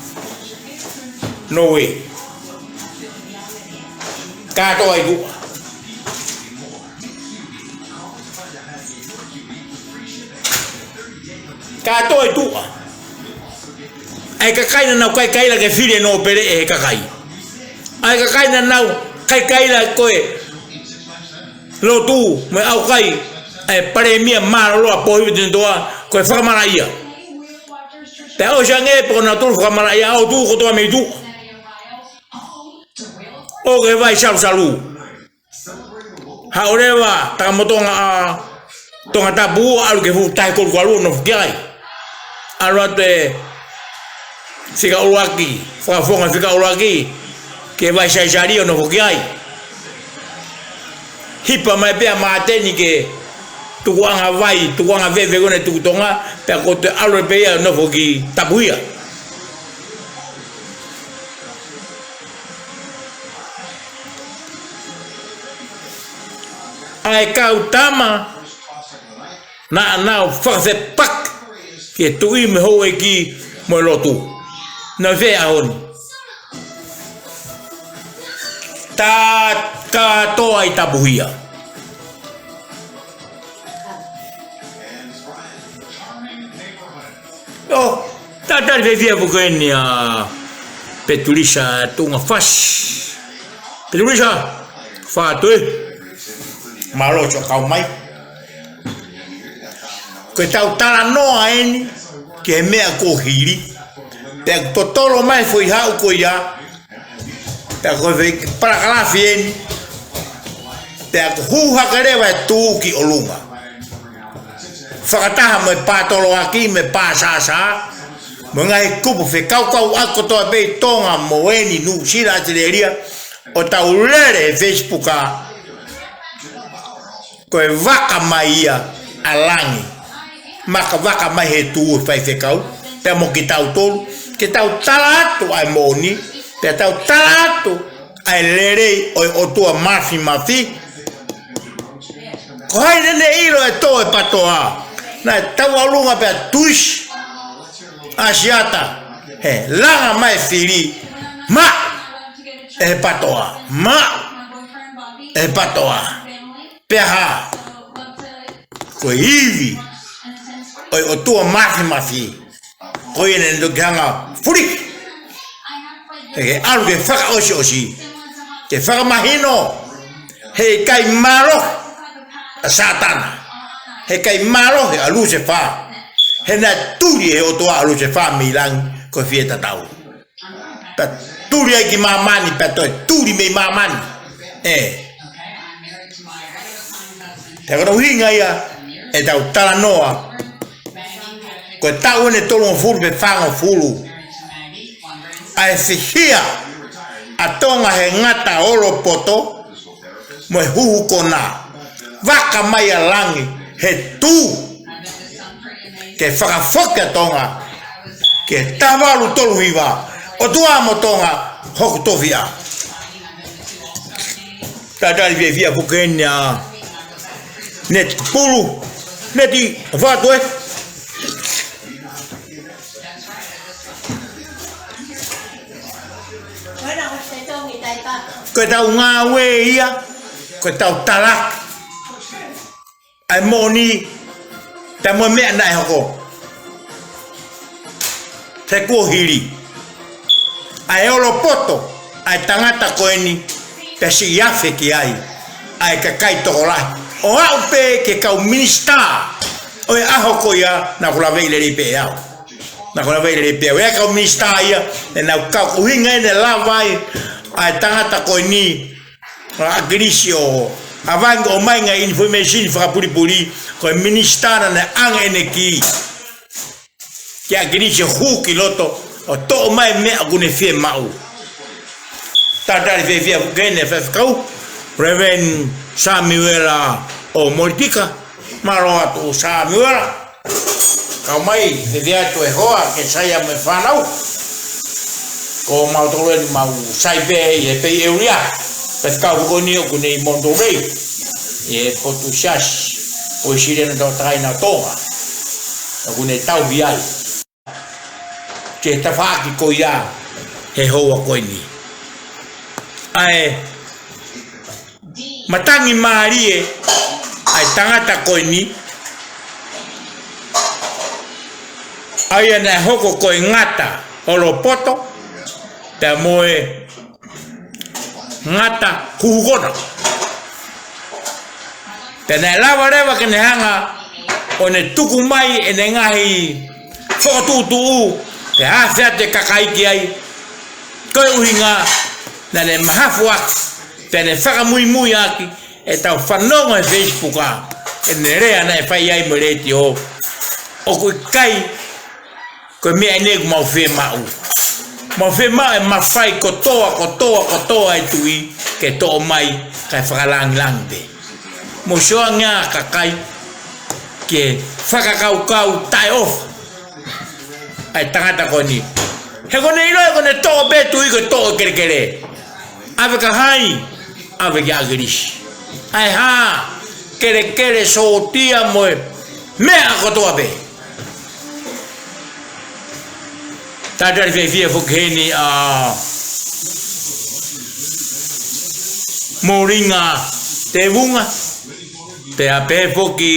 no way kato ai ku kato ai tu ai kakai na nau kai la ke fili no pere e kakai ai kakai na nau kai la koe lo tu me au kai ai pare mia maro lo apoio de doa koe fakamaau'anga te o jange por na tu fakamaau'anga o tu ko to me tu o que vai salu haureva takamotonga tonga tabu alu ke fu tai ko alu no fiai alu te fica uaki fafonga fica uaki que vai sair no fiai hippo mai pe mateni que tukuanga vai tukuanga veve con tukutonga pe ko te alu pe no foki tabuia ai kau tama na faze pak que tu me ho aqui mo lotu na ve aon ta to ai tabuia oh ta ve via bugenia petulisa tunga fas petulisa fatue malo cho kau mai ko tau talanoa eni ke mea ko hili pe totoro mai foi hau ko ya pe ko ve para kala fieni pe ko hu hakare vai tu ki olunga fakataha me patolo aki me pasasa mengai kupu fe kau ako to be tonga moeni nu sira teleria o taulere Facebook koe vaka mai ia alangi maka vaka mai he tu fai fekau pe mo ki tau tolu ke tau talatu ai moni pe tau talatu ai lere o tua mafi ko hai nene iro e to e patoa na tau alunga pe tuish asiata he langa mai fili ma e patoa e patoa peha ko hivi o tua mafi ko ene ndo ganga fulihi e algo que faka oshi que faka mahino he kai malo satana he kai malo he alu se fa he na turi he o tua alu se fa milan ko fieta tau pa turi ki mamani pa to turi me mamani te ko hinga ia e tau talanoa ko tau ne tolo fulu pe fanga fulu ai fihia atonga he ngata olo poto mo huhu kona vaka mai langi he tu ke fakafo'ou tonga ke tavalu tolu viva o tua motonga hoktovia tadali via bukenya net pulu neti vatu ko tau ngawe ia ko tau talak ai moni ta mo me nai hoko te ko hili ai olo poto ai tangata ko eni te si yafe ki ai kakai tola o aupe ke kau minista o aho ko ya na kula veile ri peau na kula veile ri peau ya kau minista ia na ka ko hinga ne lavai ai tangata ko ni Akilisi avant omai nga information fra puli ko minista na ang eneki ki Akilisi hu kiloto o to mai me agune fiema'u tatari fefia gene fefkau Reverend Samuela o Mortika maroa tu Samuela kamai fefia tu hoa ke saya me fanau ko mau tole mau saibe e pe euria fefkau ko ni ko nei mondorei e potushas o shirena do traina tonga ko nei tau viai ke tafaki ko ia he hoa ko ni ai matangi marie ai tangata ko ni ai na hoko ko ngata olopoto te moe ngata kugona te na lava reva ke ne hanga o ne tuku mai e ne ngahi fakatu'u te hafia te kakai ki ai koe uhinga na ne mahafuak te ne whakamui aki e tau whanonga e Facebook a e ne rea na e whai ai mo reti o koe kai koe mea negu mau fiema'u mau fiema'u e mawhai kotoa e tui ke to omai kai whakalang te mo soa ngā kakai ke whakakaukau tai off ai tangata ko ni he kone ilo e kone to be tui ko to kere ave ka hai ave ki Akilisi ai ha kere so tia moe mea kotoa be tatari fefia fukheni a moringa te vunga te ape foki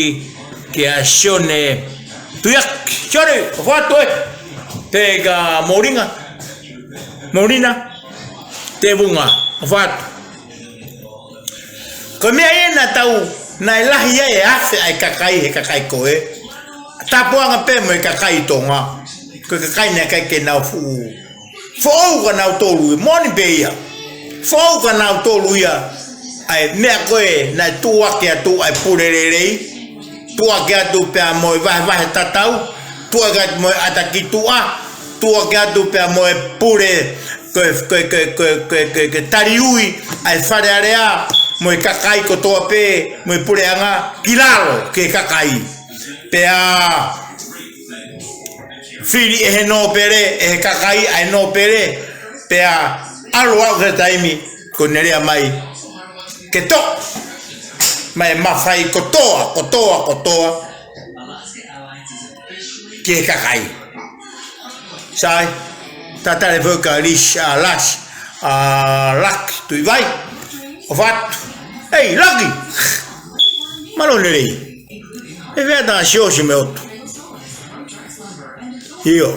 ke asione tuyak chore fato te ga morina te vunga fato come ena tau na ilahi e afe ai kakai koe tapuanga pe mo kakai tonga ko kakai na kai ke na fo'ou ka na tolu moni beia fo'ou ka na tolu ia ai me koe na tuaki atu ai purerei tuaki atu pe mo vai tatau tuaki mo ataki tuaki atu pe mo pure ko tariui ai farearea mo kakai ko to pe mo pule'anga kilalo ke kakai pe a fili e no pere e kakai ai no pere pe a alo ke taimi ko nerea mai ke to mai mafai kotoa ke kakai sai tata le valoki'i lak tu vai o fatto ehi laki ma non lei e veda shoshi me otto io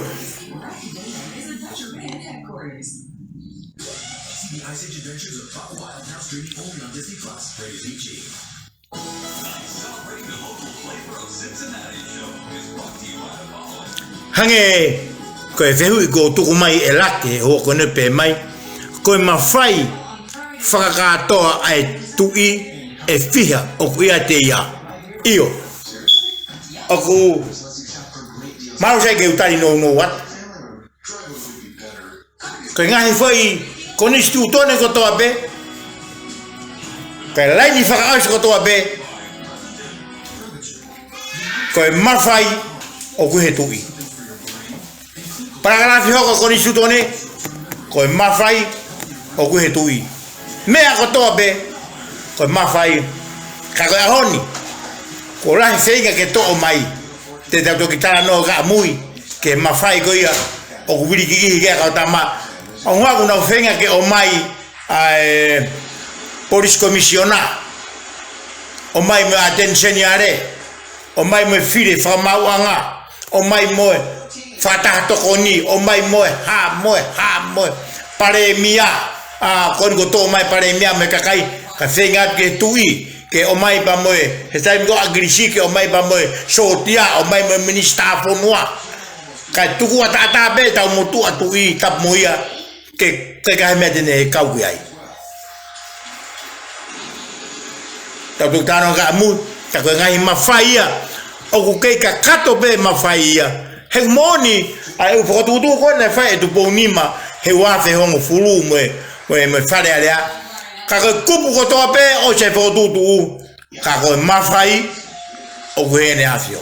hange ko e vehu go tuku mai e lake ho ko ne pe mai ko ma fai fakatoa ai tui e fiha o kuia te ia io aku mau sai ke utari no what ko ngai foi con istituto ne ko to abe pe lai ni faka ko to abe ko ma fai o kuhe tui paragrafi hoko con istituto ne ko ma fai o kuhe tui mea kotoa be ko mafai ka ko ahoni ko la feiga ke to omai te tau ki talanoa ga mui ke mafai ko ia o kubiri ki ke ka tama o ngwa kuna fenga ke omai ai police commissioner omai me attenzioniare omai me file fakamaau'anga omai mo fatatokoni omai mo ha pare mia kon go to mai pare mia me kakai ka fenga ke tui ke omai ba moe he sai go Akilisi ke omai ba moe sotia omai me minista fonua ka tuku ata be ta motu atui tap moia ke ka me de kau ai ta tu tano ga mu ta ko ngai mafaia o ku ke ka kato be mafaia he moni ai u fotu ko na fai tu ponima he wa fe hongo fulu me fale alea ka ko kupu ko to pe o che fotu tu ka ko mafai o gwene afio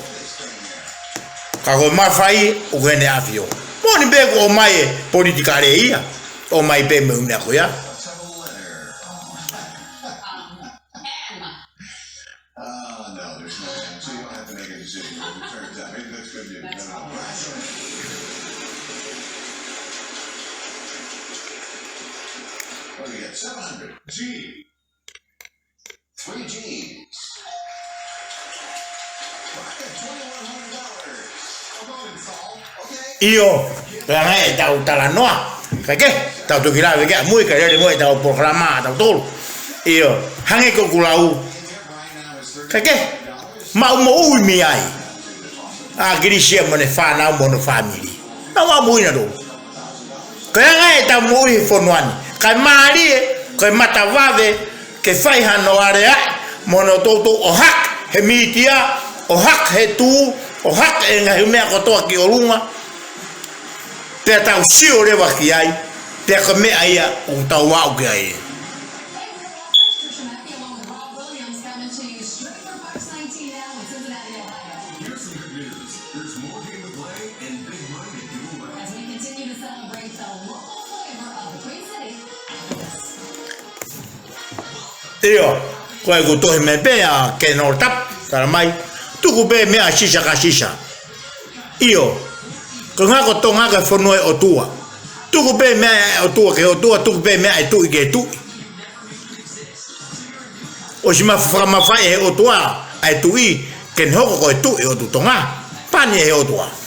ka ko mafai o gwene afio moni be ko mai politika le ia o mai pe me una ko ya No, there's no end. So you don't have to make a decision. It turns out. Maybe that's good news. What do we get? 700. G. 3 G's. $2,100. io la tau talanoa kake tau tu kila veke muy que le muy tau programa tau tol io hange ko kulau kake Ma'u mo mi ai Akilisi mo ne fa na mo no family na wa muy na do kaya tau muy fonwani kai mari kai matavave ke fai hano area mono toto o hak he mitia o hak he tu o hak e ngai me ko to ki olunga pe tau si o leva ki ai pe ko me ai o tau wa o ki ai io quai go to me be a che no tap tara mai tu go be me a shisha ka shisha io ko nga ko tonga ka fono o tua tu go be me o tua che o tua tu be me ai tu che tu o si ma fai e o tua ai tu i che no ko tu e o tu tonga pani e o tua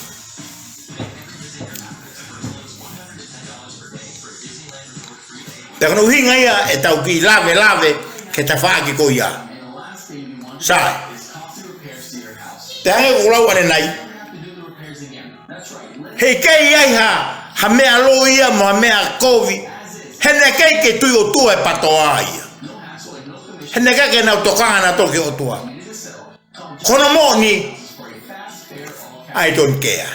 Perché hinga ia e tau ki lave che ta fa ki ko ia sai te ulau ane nai he kai ai ha me alo ia mo me a kovi he ne kai ke tu o tu e patoa ia he ne kai ke na tokanga na toki o tua kono moni I don't care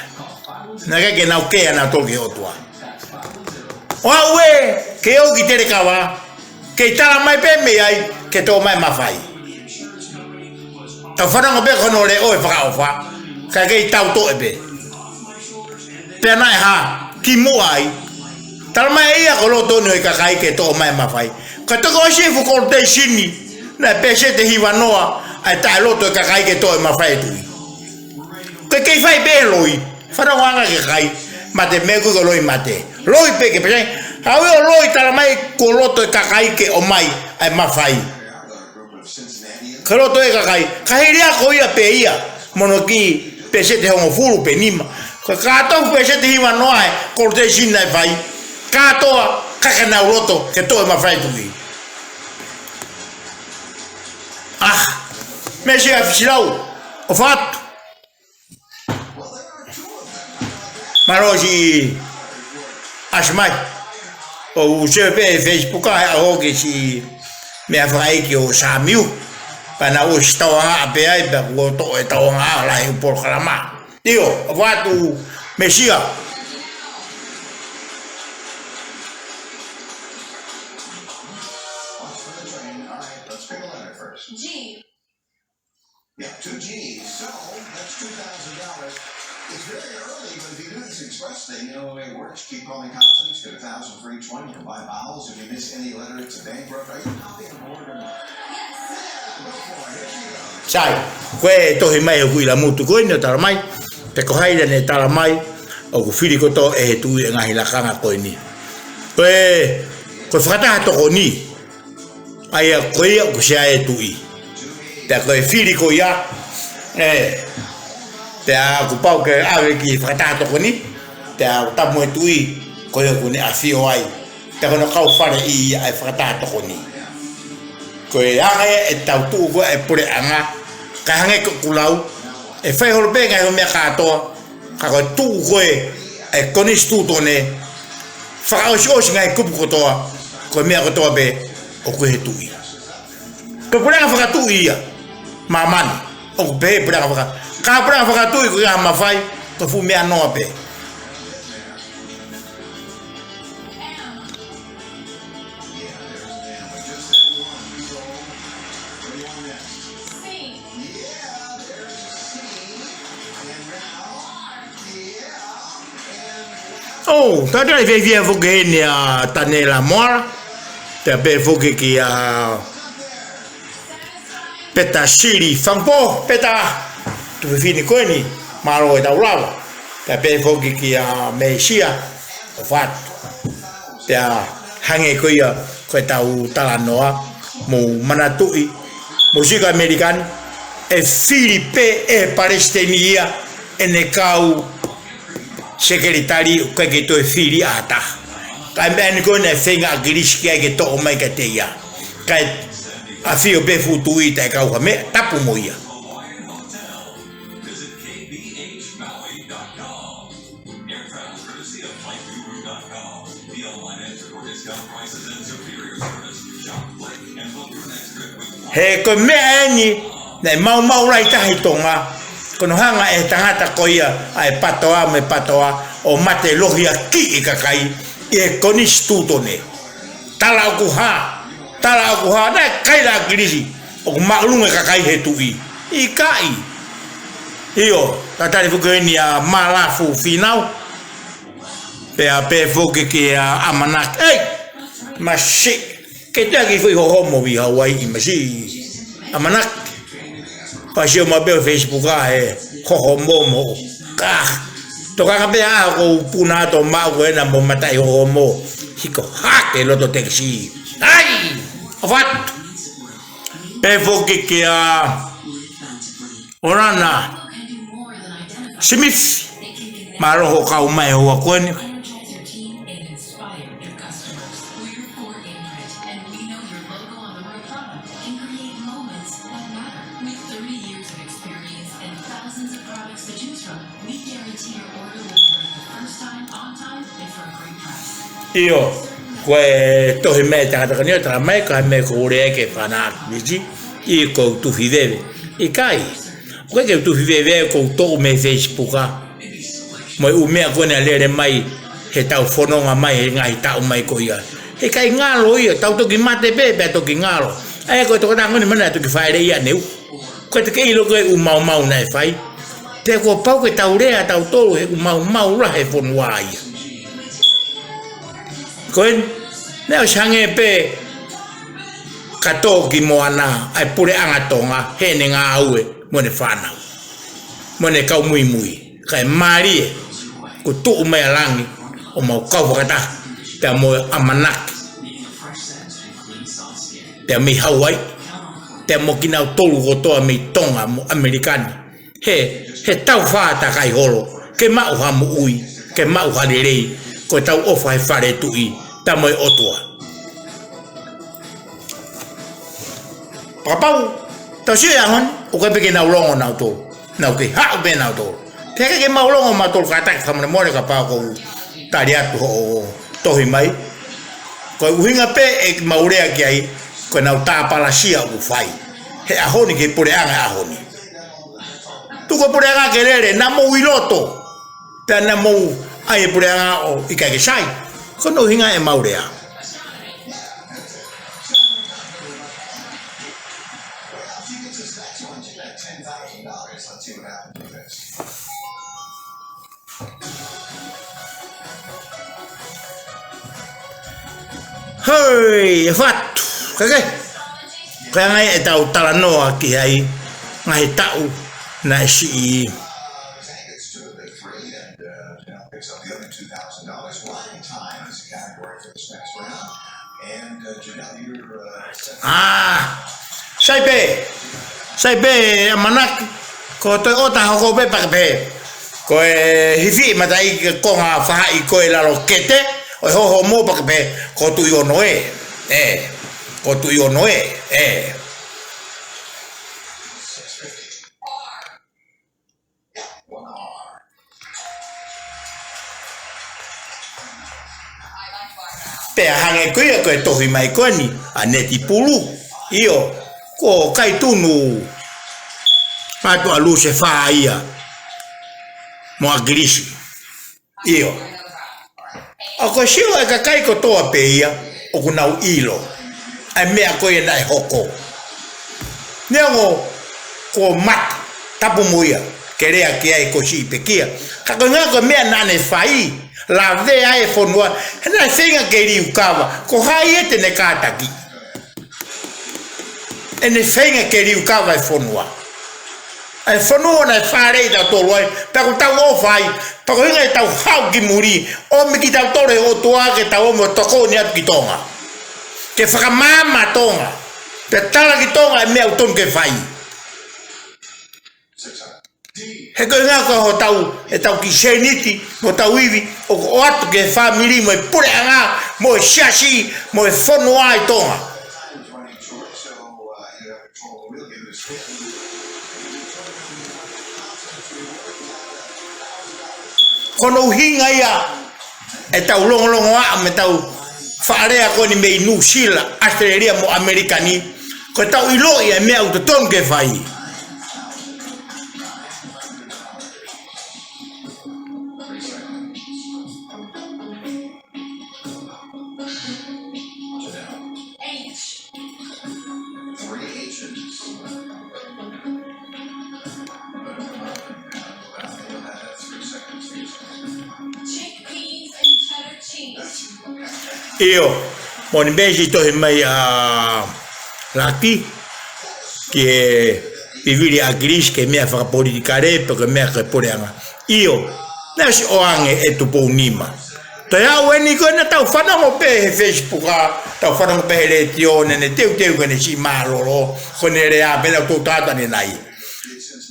ne kai ke na care na toki o tua Oawe, ke o ki tere kawa, ke tala mai pe me ai, ke to mai mafai. Ta whananga be kono le o e whakaofa, ka kei tau to e pe. Pea nai ha, ki mo ai, tala mai ia ko loto ni o i kakai ke to mai mafai. Ka toko o shifu ko te sini, na pe se te hiwa noa, ai ta loto e kakai ke to e mafai tui. Ke kei fai be loi, whananga anga ke kai, mate me kui ko loi mate. Loi pe ke pesen, hau o loi tala mai ko loto e kakai ke omai ai mafai. Ka loto e kakai, ka hiria ko ia pe ia, mono ki pese te hongo furu pe nima. Ka kato pese te hiwa noa e, ko te sina e fai. Katoa, kaka na loto, ke to e mafai tui. Ah, me se a fisilau, o fatu. Marosi asmai o sepe Facebook a o que si me afai que o samiu para o stawa pe ai da o to e taonga la e por calama dio vatu mesia G. Yeah, 2 G's. So that's $2,000. It's very early, but if you do this express thing, you know the way it works. Keep calling consonants, get 1,000 for each one. You can buy vowels. If you miss any letter, it's a bankrupt. Are you copying board or not? Yes. Go for it. Here she goes. sai que to mai o kuila mutu ko ni tala mai te ko haile ne tala mai o ku fili ko to e tu e ngahi la kanga ko ni ko fata to ko ni ai ko ia ku sia e tu i te ko fili ko ia te a ku pau ke ave ki fata to ko ni te a ta mo tu i ko ia ku ni a fio ai te ko no kau fare i ai fata to ko ni ko e tau tu ko e pule'anga ka hange ko kulau e fai hol be ngai me ka to ka ko tu ko e koni stuto ne fa o sho ngai ku ko to ko me ko to be o ko he tu i ko pule'anga fa tu i maman o be pule'anga fa ka pule'anga fa tu i ko ya ma fai ko fu me no be Oh, tata le via fogeni a tanela mora. Te be fogi ki a peta siri fampo peta tu fini koini maro da ulawa. Te be fogi ki a mesia fat. Te hange koia ko tau talanoa mo manatu'i musika american e Filipe e palestinia e ne kau sekretari ke to fili ata kai ben ko ne fenga Akilisi ke to omai ke telia kai a fio be futui te kau me tapu moia he ko me ani nei mau rai tahi tonga kono hanga e tangata koia ai patoa me patoa o mate lohia ki kakai e koni stutone talaukuha na kai la Akilisi o ma'lunga kakai he tui ikai io tatari fukeni a malafu finau pe foke ke a amanak ei masi ke tagi foi homo vi Hawaii masi amanak pasio mabel Facebook e homo ka toka be a ko punato ma wena mo matai homo hiko hake lo to taxi ai avat pe foke ke a orana simif maro ho ka umai ho koni io que tohi me tangata kanio tra mai ka me ko ore ke pana miji I ko tu viveve ikai ko ke tu viveve ko to me Facebook mo u me ko ne lere mai he tau fononga mai ngai tau mai ko ia he kai ngalo ia tau to ki mate be to ki ngalo ai ko to ka ngoni mana to ki fai ia neu ko te ke ilo ko u mau na fai te ko pau ke tau rea tau to he u mau ra he fon wai koen neo shange pe katoki moana ai pule'anga tonga he ne nga aue mo ne fana mo ne kau mui kai marie ko tu mai langi o mau kau kata te mo amanak te mi Hawaii te mo kina tolu ko to mi tonga mo americani he tau fata kai holo ke Ma'u hamu ui ke Ma'u halelei ko tau ofa he fare tu'i tamoi otua kapau tau si ahon o ke peke na longo na to na ke ha be na to te ke mau longo ma to kata famne more kapau ko taria to tohi mai ko Hunga pe e maurea ki ai ko na ta palasia u fai he ahoni ke pule'anga ahoni tu ko pule'anga ke lere na mo wiloto ta na mo ai pule'anga o ikai ke sai kono hinga e maurea hei fatu kakai kaya e tau talanoa ki ai ngai tau na si sai be amanak ko to ota ko be pa be ko hifi matai ko nga fa I ko la lokete o ho mo pa be ko tu yo noe ko tu yo noe pe hange ko tohi mai koni aneti pulu io ko kai tunu patu alu se fa ia mo Akilisi io ako shio e kakai ko toa pe ia o kunau ilo ai mea ko e dai hoko neo ko mat tapu muia kerea ki ai ko si pekia ka ko mea nane fai la vea e fonua na senga ke ri ukava ko hai e te ne kataki e ne senga ke ri ukava e fonua ai fonua na fare da toloi pa ko tau o fai pa ko inga tau hau ki muri o me ki tau tore o toa ke tau mo toko ni atu ki tonga ke fakamama tonga te tala ki tonga e mea uton ke fai he ko inga ko tau e tau ki seniti mo tau iwi o atu ke family mo e pule'anga mo e shashi mo e fonua i tonga kono hinga ia e tau longo a me tau whaarea ko ni mei New Zealand Australia mo Amerikani ko tau ilo ia mea uto ton ke whai io mo ni beji to mai a laki che viviri Akilisi che mea fakapolitika perché mea che pule'anga io nas oange e tu ponima to ya weni ko na tau fana mo pe Facebook tau fana mo pe elezione ne teu che ne si malolo con ne rea bella totata ne nai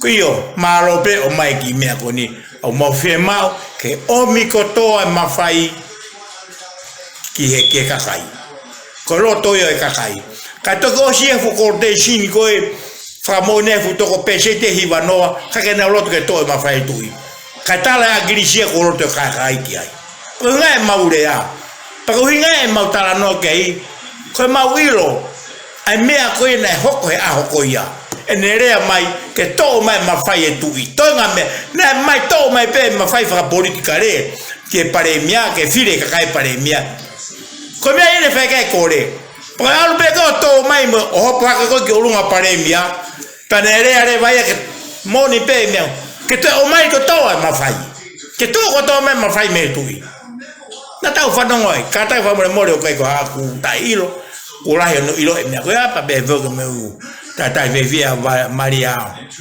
io malo pe omai ki mea koni o mo fiema'u che omiko toa ma fai ki kakai ko roto yo e kakai ka to ko si fu corte sin ko e famone fu to ko pesete hivanoa ka ke na roto ke to ma fai tui ka tala Akilisi ko roto kakai ki ai ko nga e maurea pa ko nga e mau talanoa ke ko mau ilo ai mea ko na hoko e a hoko ia e nerea mai ke to mai ma fai e tui to nga me na mai to mai pe ma fai fa politica re che pare mia che file kakai pare mia come ene fai che core poi al bego to mai mo o pa ko che ulunga paremia panere are vai che moni pe mia che to omai ko to ma fai che to ko to ma fai me tui na tau fa no oi ka ta fa mo mo ko ko aku ta ilo ula no ilo e mia ko pa be vo me u ta ve via Maria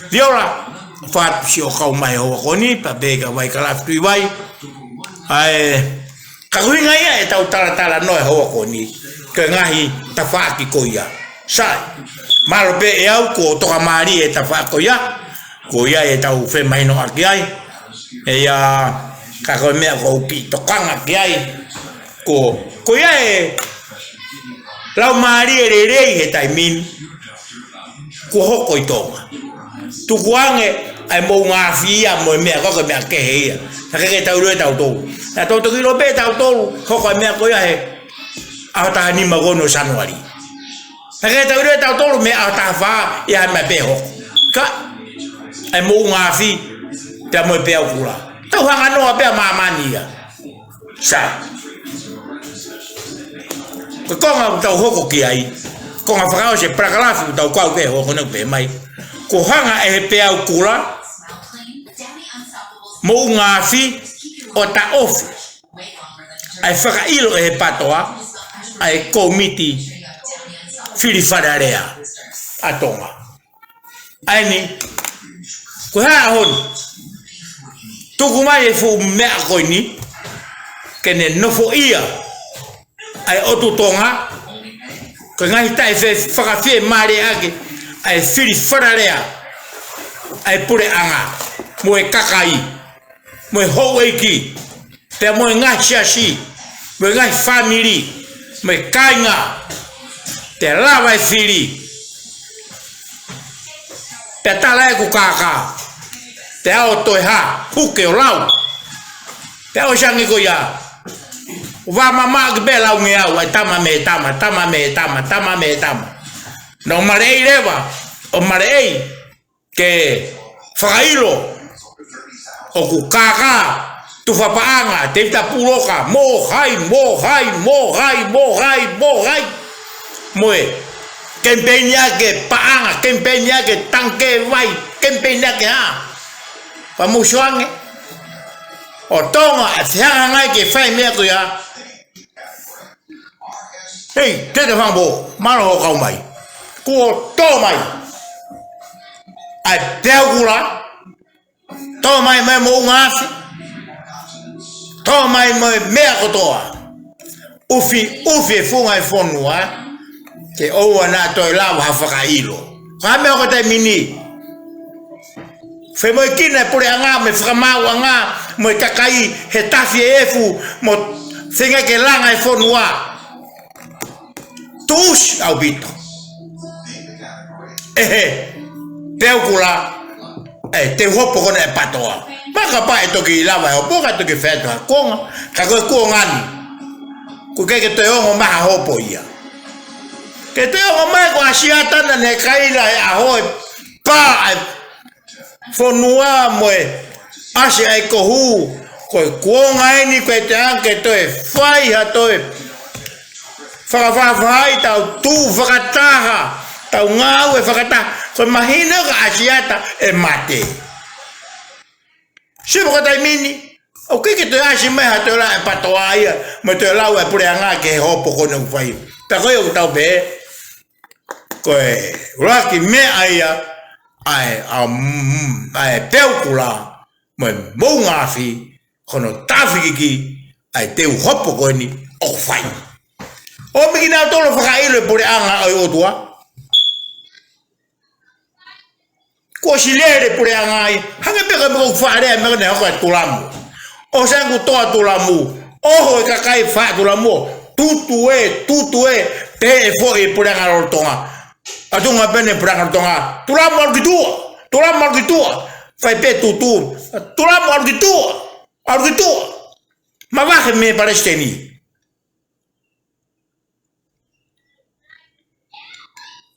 viola fa si o ka mai o ko ni pa be ga vai kala tu vai ai ka huinga ia e tau talanoa e hoa koni ke ngahi ta whaaki ko ia sai malo pe e au ko toka maari e ta whaako ia ko ia e tau whemaino aki ai e ia ka koe mea ko uki tokanga ki ai ko ia e lau maari e rei he taimi ko hoko i tonga tukuange ai mo ngā whia mo mea koko mea kehe ia ka ke tau rue tau tau na tau toki lo be tau tau koko mea ko ia he ahota ni magono sanuari ka ke tau rue tau tau mea ahota wha ia mea be hoko ka ai mo ngā whi pia mo peau kula tau hanga noa pia mamani ia sa ko konga tau hoko ki ai konga whakao se prakalafu tau kau ke hoko nau pe mai ko hanga e peau kula mo ngā whi o ta ofi ai whakailo e patoa ai komiti hilifakia a Tonga ai ni ko ha hon tuku mai e fu mea koe ni ke ne nofo ia ai otu Tonga ko ngai tai whakawhie maare ake ai hilifakia ai pule'anga mo e kakai mo e ho'eki pe mo e ngai shashi mo e ngai family mo e kainga te lava e fili pe tala e kukaka te ao toi ha puke o lau te ao shangi ko ia va mama ke bela unge au ai tama me tama no marei leva o marei ke whakailo o kukaka tu fa'anga te ta puloka mo hai moe kempenya ke paanga kempenya ke tangke vai kempenya ke ha pamusuange o tonga a whianga ngai ke whai mea ko ia. Hei, te whambo, maro o kau mai. Ko tō mai. Ai peau kula. Tō mai mai mo ngāwhi. Tō mai mai mea kotoa. Ufi e funga e whonua. Ke oua nā toi lawa ha whakailo. Ka mea ko tai mini. Whe moi kina pule'anga me fakamaau'anga mo kakai he tafi e efu mo whenga ke langa e whonua. Tus au bito. Peau kula. Te hopo kona e patoa. Maka pa e toki I lava e hopo ka toki whetua. Konga. Ka koe kua ngani. Ko ke te ongo maha hopo ia. Ke te ongo mai ko asiatana ne kaila e ahoe pa e whonua mo e ase ai kohu. Koe kuonga eni koe te anke toe whai ha toe. Whakawhawhai tau tū whakataha. Tau ngāu e whakataha. Koe mahina ka asiata e mate. Sipa ka tai mini. O kike te asi meha te la e patoa ia. Me te lau e pule'anga ke he hopo kone uwhai. Ta koe o tau pe. Koe raki mea ia. Ai peau kula. Moe mou ngāwhi. Kono tāwhikiki. Ai teu hopo kone o whai. O miki nā tolo whakailo e pule'anga ai otua. Ko si lere pule'anga ai. Hanga peka miko whaarea meka ne hoko e tulamu. O sangu toa tulamu. Oho e kakai wha tulamu. Tutu e. Te e fo e pule'anga rotonga. Atunga pene pule'anga rotonga. Tulamu alkitua. Tulamu alkitua. Fai pe tutu. Tulamu alkitua. Alkitua. Ma wahe me palestini.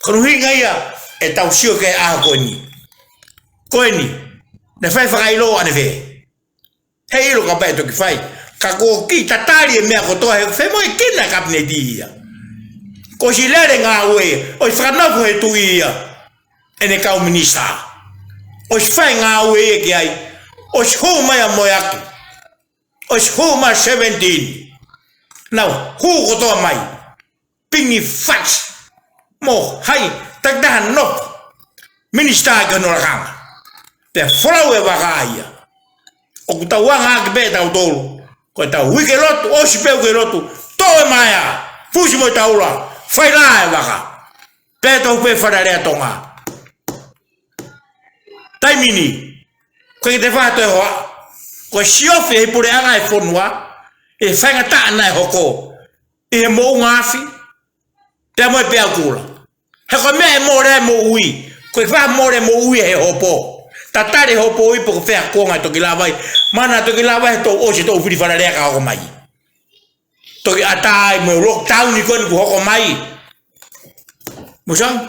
Kono hinga ia e tau sio ke aha koeni. Koeni. Ne whai whakailo ane whe. Hei ilo ka pai toki whai. Ka ko ki tatari e mea kotoa he. Whai moi kina kabineti ia. Ko si lere ngā ue. O i whakanofu he tu ia. E ne kau minista. O si whai ngā ue e ki ai. O si hou mai a moi aki. O si hou mai 17. Nau, hou kotoa mai. Pingi whats. Mo, hai, takdahan no. Minista ka no rakanga. Te whalau e wakaia. O ku tau wanga ake pe tau tolu. Ko tau wike lotu, o si peu ke lotu. To e maia. Fusi mo tau la. Whai la e waka. Pe tau pe whanarea tonga. Taimi ni. Ko te whato e hoa. Ko siofi e pule'anga e whonua. E whainga taana e hoko. E mou ngāwhi. Te mo e peau kula. He koe mea e more mo ui. Koe wha more mo ui he hopo. Ta tare hopo ui poko whea konga toki lawai. Mana toki lawai tō osi tō whiri whanarea ka hoko mai. Toki atai mo lockdown i koni ku hoko mai. Musang?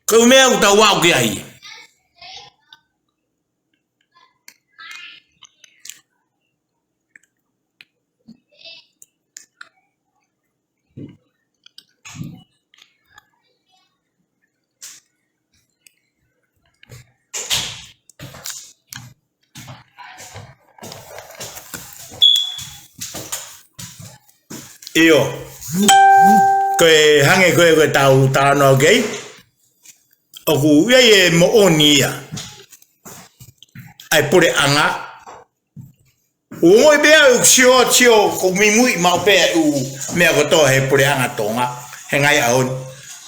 Koe mea u tau wau ki ai. Iyo. Koe hange koe tau talanoa kei. Oku ia e mo'oni ia. Ai pule'anga. Ungoi bea u sio ko mimui mau bea u mea kotoa he pule'anga tonga. He ngai aon.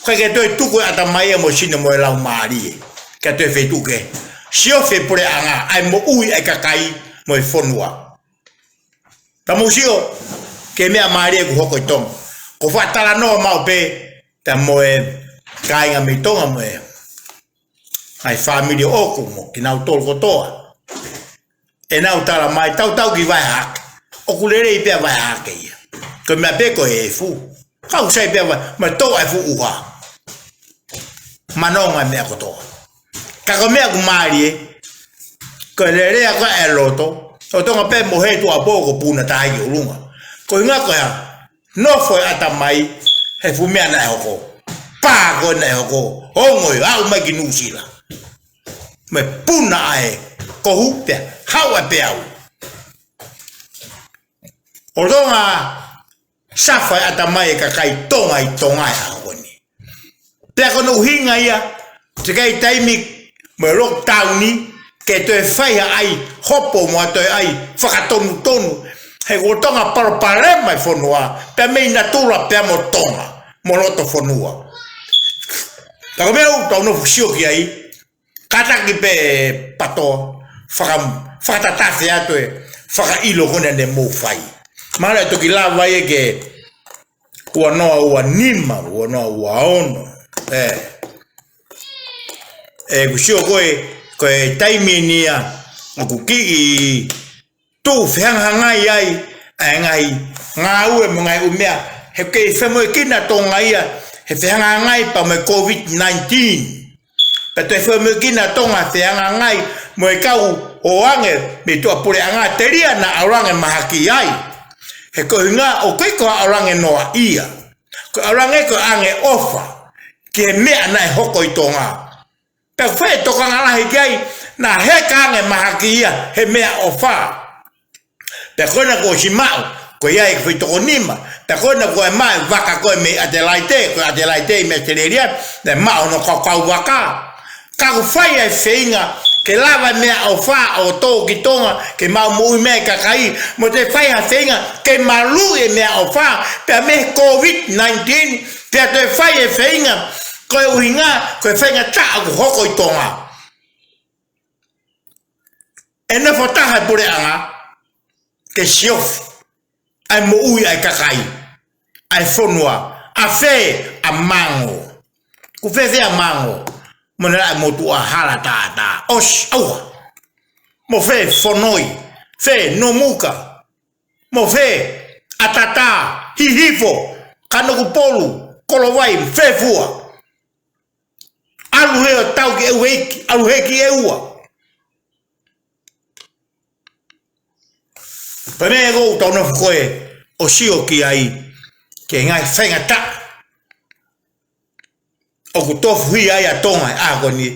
Koe ke toi tuku ata mai mo sino mo e lau maari. Ke toi fe tuke. Sio fe pule'anga. Ai mo ui ai kakai mo e whonua. Tamu sio. Ke mea maari e ku hoko i tonga. Ko wha talanoa mau pe. Ta mo e kainga me tonga mo e. Ai family oku mo. Ki nau tol kotoa. E nau tala mai tau ki vai hake. Oku lere i pia vai hake ia. Ko mea peko e fu. Kau sai pia vai. Ma toa e fu uha. Manonga mea kotoa. Kako mea ku maari e. Ko lere a ka e loto. O tonga pe mo he tu a poko puna tahi ki ulunga. Ko inga ko ya. Nofo e ata mai. He fu mea na e hoko. Pā ko na e hoko. Hongoi au mai ki nusila. Me puna ae. Ko hupea. Hau e peau. O tonga safa ata mai kakai tonga I tonga a koni. Pea kono uhinga ia, te kai taimi me lockdown ni, ke te whai ai hopo mo atoe ai fakatonu tonu. He o tonga parapare mai whanua, pea mei natura pea mo tonga, mo loto whanua. Tako meu tau no fusio ki ai, kataki pe pato, whakatatase atoe, whakailo kone ne mou whai. Mara toki la vai ke ua noa ua nima, ua noa ua ono. Kusio koe taimi nia, ku ki'i tu whianghangai ai ngai ngā ue mo ngai umea he kei whemoe kina tonga ia he whianghangai pa me COVID-19 pa te whemoe kina tonga whianghangai mo e kau o ange me tua pule'anga telia na arange mahaki ai he koe ngā o koe koa arange noa ia koe arange koe ange ofa ki he mea na e hoko I tonga pe whae toka ngalahi ki ai na he ka ange mahaki ia he mea ofa pe kona ko si Ma'u ko ia e toko nima pe kona ko e mai waka ko me Adelaide me telia de Ma'u no kau waka ka ko fai e feinga ke lava mea o fa o to ki tonga ke Ma'u mo me kakai mo te fai a feinga ke malu e mea o fa pe me COVID-19 pe te fai e feinga ko e uhinga ko e feinga ta ko hoko I tonga e na fotaha pule'anga ke siof ai mo ui ai kakai ai fonua a fe a mango ku fe a mango mo na mo tu a hala ta os au mo fe fonoi fe no muka mo fe atata hihifo kano ku polu kolovai fe fua alu he tau ke ueki alu he ki eua Pene go tau na koe o sio ki ai ke ngai whainga ta o ku tofu hui ai a tonga a ko ni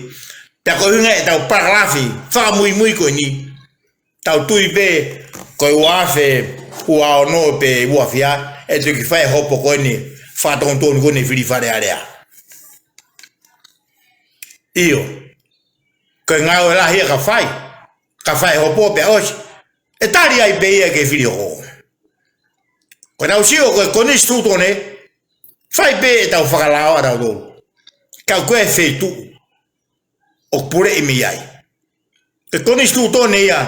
ta ko hinga e tau paralafi whakamui ko ni tau tui pe koe uafe ua ono pe uafia e tuki whae hopo ko ni whatontonu ko ni hilifakia area iyo koe ngau e lahi ka whae hopo pe osi e tari ai pe ia ke whiri ho. Koe nau sio koe konis tūtone, whai pe e tau whakalao arau do. Kau koe fasitu'u, o pule'imi ai. Ke konis tūtone ia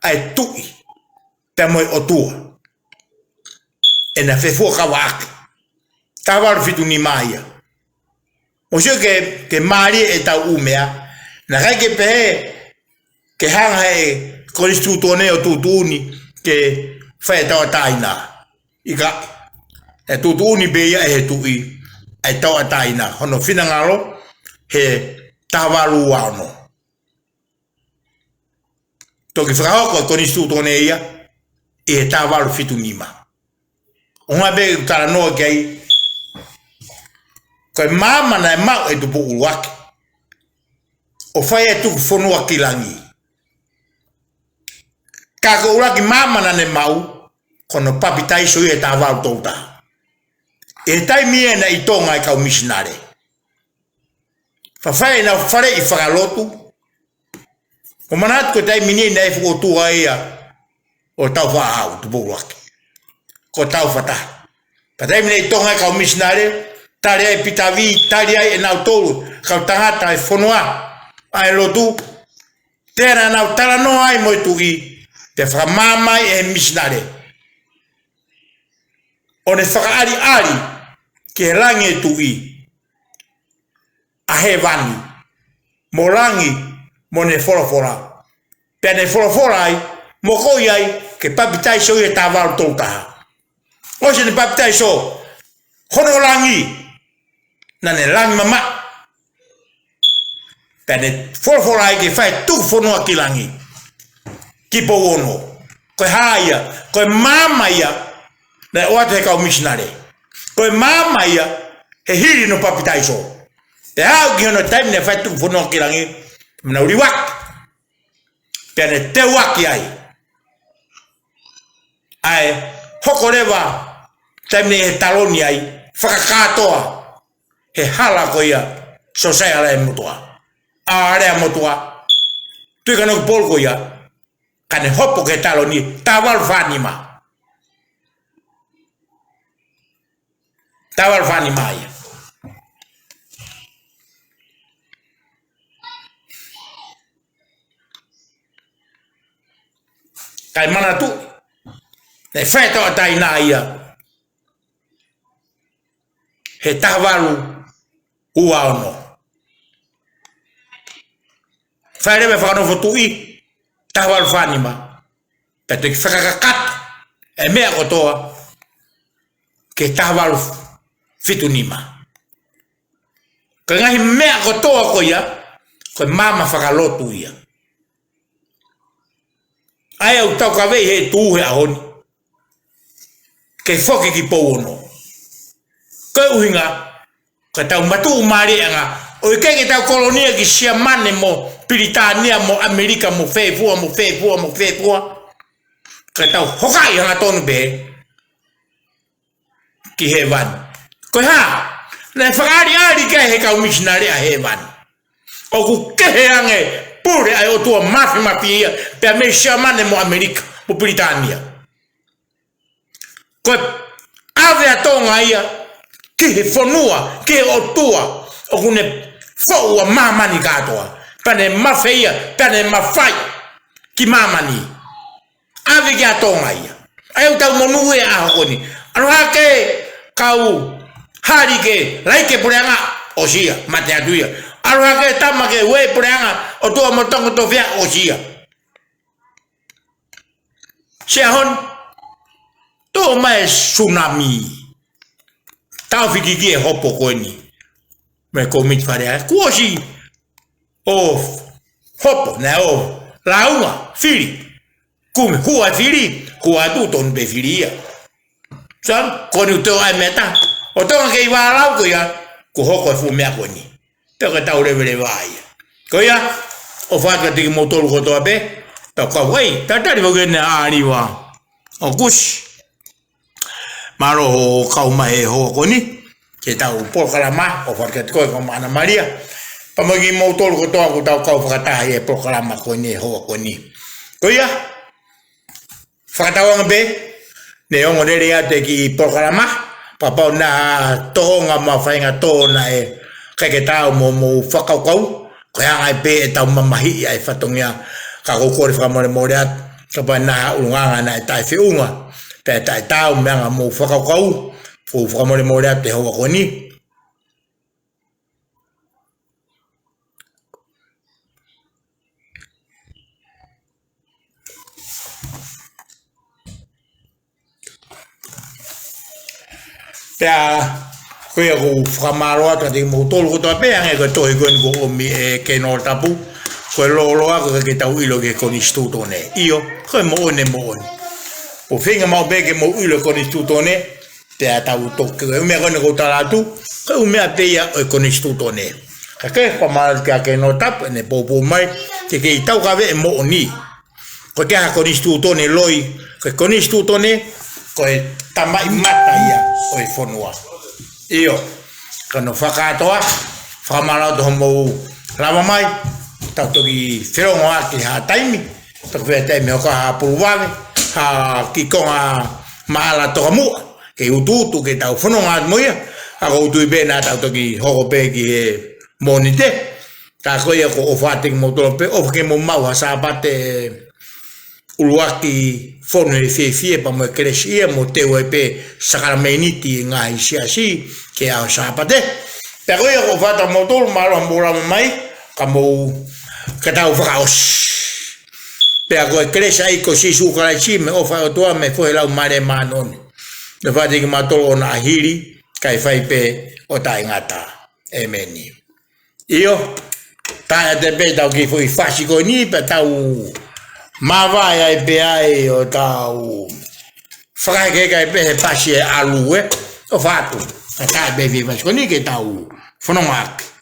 ai tu'i, pe moe o tua. E na whefua kawa aki. Kawa fitu ni maia. O sio ke maari e tau umea, na kai ke pehe, ke hanga e konis tūtone o tūtūni ke whae tawa taina. Ika, e tūtūni beia e he tu'i, e tawa taina. Hono whinangalo he tawaru wano. Toki whakahoko e konis tūtone ia, e he tawaru fitu nima. Hunga be talanoa kei, koe mama na e Ma'u e tupu uruaki. O whae e tuku whanua kilangi. Kako uraki mama na ne Ma'u, kono papi taiso i e tā wau tōta. E taimi e na I tonga e kau misinare. Whawhai na whare I whakalotu. O manat ko taimi ni na e whukotua ia o tau whaahau tu pōruaki. Ko tau whata. Pa taimi na I tonga e kau misinare, tari ai pitavi, tari ai e nau tōru, kau tangata e whanua, ai lotu. Tēra nau talanoa ai moi tu I. Te whakamamai e misinare. O ne whakaari ke he rangi e tui. A he wani. Mo rangi mo ne wholawhora. Pea ne wholawhora ai, mo koi ai ke papitai so I e tā waru tōtaha. O se ne papitai so, hono rangi, na ne rangi mama. Pea ne wholawhora ai ke whae tuku whanua ki rangi. Kipo ono, koe haia, koe mama ia, na oate he kau misinare. Koe mama ia, he hiri no papitai so. Te hau ki hono taimi ne whai tuku whanua ki rangi, mna uri waki. Pea ne te waki ai. Ai, hoko leva taimi he taloni ai fakakatoa he hala ko ia so sai ala e motua a area motua tu kana polko ia kane hopo ke taloni tawal fanima ia kai mana tu ne feto ataina ia he tavalu ua ono fare me fakano fotu'i tavalu fanima te fakakakat e mea kotoa ke tavalu fitunima ka ngahi mea kotoa ko ia ko mama fakalotu ia ai au tau ka vei he tu he ahoni ke foke ki pou ono ko uhinga ka tau matu maninia'ia o ke tau kolonia ki sia mane mo Britania mo Amerika mo fefua ka tau hokai hanga tonu be ki hevan ko ha na fakari ke he ka missionary a hevan o ku ke ange pure ai o tua mafi pe me sia mane mo Amerika mo Britania ko ave a tonga ia ki he fonua ki o tua o kune fou a mamani katoa pane mafeia pane mafai ki mamani ave ki a tonga ia ai o tau monu e a honi anu hake kau hari ke laike pule'anga o sia mate atuia anu hake tama ke we pule'anga o tua motongo to fia o sia sia hon to mai tsunami tau fiki e hopo koini me komit fare kuosi o hopo na o launga fili come hua fili hua tu ton be filia san koni to ai meta o tonga ke iwa lau ko ya ko hoko fu me koini to ka tau leve vai ko ya o fata de motor ko to be to ka wei tata ri boge na ariwa o kush maro ho kauma e ho koni ke tau programa o fakat ko mana Maria pamagi motor ko to ko tau kau fakata e programa ko ni ho koni ko ya fakatawang be ne ongo de ya te ki programa papa na tonga ma fainga to na e ke tau mo fakau ko ya ai be tau mamahi ai fatunga ka ko ko famore morat ka bana ulunga na tai fiunga pe tai tau menga mo fakau fu famole morat te ho ko ni ya ko ya ko famaro ata de motor ko to pe ange ko to ko mi ke no tapu ko lo ko ke tau ilo ke con istituto ne io ko mo o finga mau be ke mo ilo con istituto ne te tau to ke me ko talatu ko me apeia con istituto ne ka ke ko mal ke no tap ne po mai ke tau ka ve mo ni ko ke con istituto ne loi ko con istituto ne ko tamai mata ia o fonua io kano fakatoa famala do mo lava mai tato ki feronga ki ha taimi to ve taimi o ka pulwave ha ki konga mala to mu ke ututu ke tau fononga moia a go tu bena tato ki ho pe ki monite ta ko ia ko ofate mo to pe of ke mo mau sa pate uluaki fono e fie pa mo crescia mo te pe sacrameniti ngai si che a sapate però io ho fatto molto malo mai come che tau fraus per go crescia e così su con la cime ho fatto a me foi la mare manon ne fate che matolo na hili kai fai pe o tai ngata e meni io ta de be da che foi fasico ni per tau ma vai ai peai o tau fai che pe passi a lui ho fatto a be viva con che tau fono mark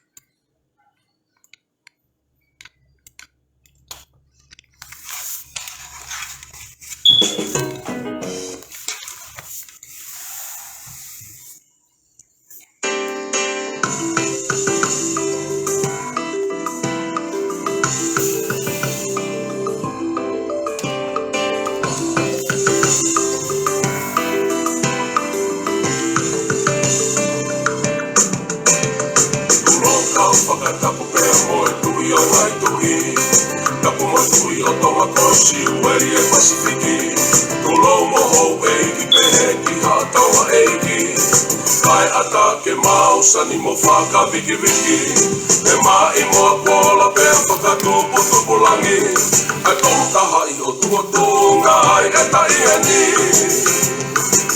tuhi Tapu matui o tonga kosi ueri e Pasifiki Tulo moho eiki pehe ki hatawa eiki Kai ata ke Ma'u sani mo whaka viki viki E mai moa kola pea fakatupu tupulangi Ai tonu taha i o tuatunga ai e ta iani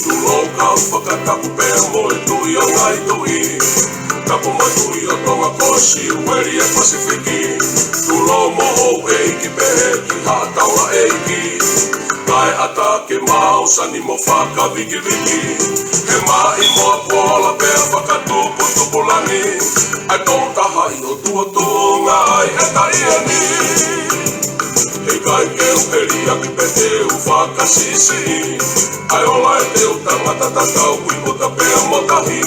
Tulo kau whakatapu pea mo e tui o ngai tui Tapu matui o tonga kosi ueri e Pasifiki Tulo moho eiki pehe ki hatawa eiki Kai ata ke Ma'u sani mo whaka viki viki He mai moa kola pea fakatupu tupulangi Ai tonu taha i o tuatunga ai e ta iani Ikai keu heri aki pe teu whakasisi Ai ola e teu tangata tatau kui o ta pea motahi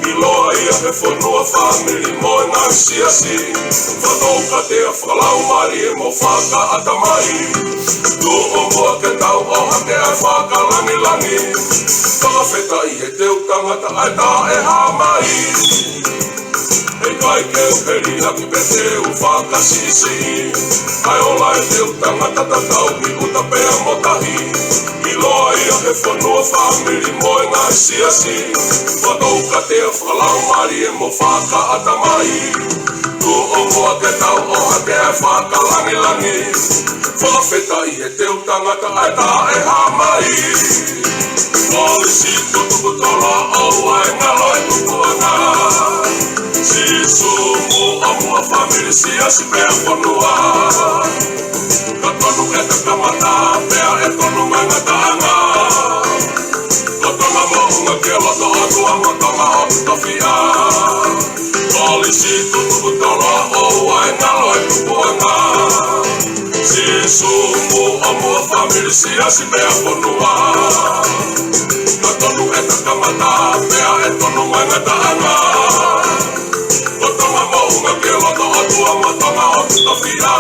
I loa ia he whanua whamiri mo e ngai siasi Whanouka tea whakalau mari e mo whaka atamai Tu o mua ke tau oha ke ai whakalangi langi Whakawheta i he teu tangata ai ta e hamai Ikai keu heri aki pe teu whakasisi Ai ola e teu tangata tatau ki uta pea motahi I loa ia he whanua whamiri mo e ngai siasi Whanouka tea whakalau mari e mo whaka atamai Tu o mua ke tau oha ke ai whakalangi langi Whakawheta i he teu tangata ai ta e hamai Polisi tutuku tola o ai ngalo e tukuanga Sisu mu o mua whamiri siasi pea whanua Ka tonu e ka kamata pea e tonu mangatanga Ka tonga mo'unga ke loto atua mo tonga o tutawhia Polisi tutuku tola o ai ngalo e tukuanga Sisu mu o mua whamiri siasi pea whanua Ka tonu e ka kamata pea e tonu mangatanga Ka tonga mo'unga ke loto atua mo tonga o tutawhia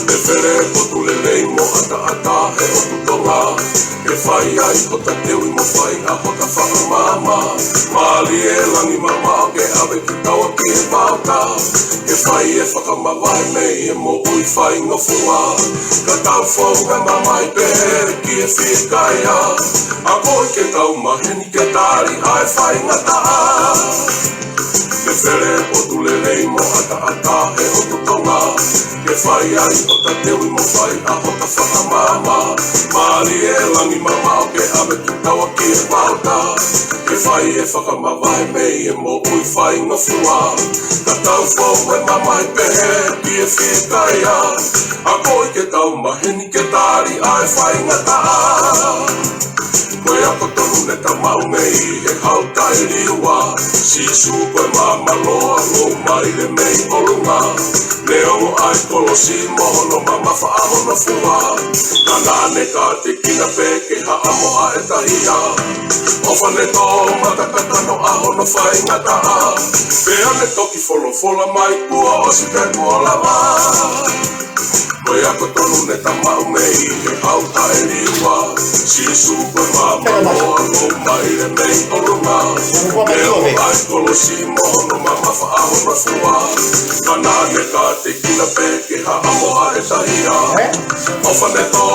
E where ko tulelei mo ata he o tutonga E whai ai ko ta teu i mo whai a ko ta whakamama Mali e langi mama o ke awe ki taua ki e pauta E whai e whakamawai mei e mo ui whai ngofua Ka tau whau me mama i pehe ki e whikaia A koi ke tau maheni ke tari ai whai ngataa Me where o tulelei mo ata he o tutonga Ke whai ai o ta teu i mo whai a ho ta whakamama Mali e langi mama o ke ame ki taua ki e pauta Ke whai e whakamawai mei e mo ui whai ngofua Ka tau whau e mama i pehe ki e whikaia A koi ke tau maheni ke tari ai whai ngataa Koe ako tonu ne ta mau mei e hau tai riua Sisu koe mama loa lo mai le mei olunga Ne ongo ai kolosi mohono mama whaahono fua Nana ka te kina peke haa moa e tahia Ofa ne tō matakatano ahono whai ngataa Pea ne toki wholofola mai kua o si te kuolama Koe ako tonu ne ta mau mei e hau tai riua Sisu koe mama loa lo mai le mei olunga Ne ongo ai kolosi mohono mama whaahono fua Nana ka te kina peke haa moa e tahia Ofa ne tō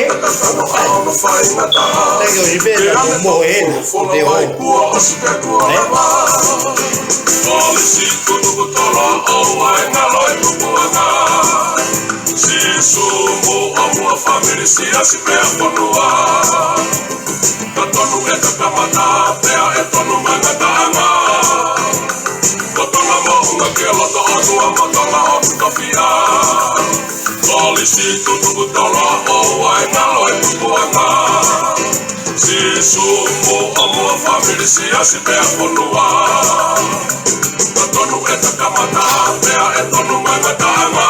matakatano ahono whai ngataa Pea ne toki wholofola mai kua o si te kuolama Polisi tutuku tola o ai ngalo e tukuanga Sisu mu o mua whamiri siasi pea whanua Ka tonu e ka kamata pea e tonu mangatanga Ka tonga mo'unga ke loto atua mo tonga o tutawhia Polisi tutuku tola o ai ngalo e tukuanga Sisu mu o mua whamiri siasi pea whanua Ka tonu e ka kamata pea e tonu mangatanga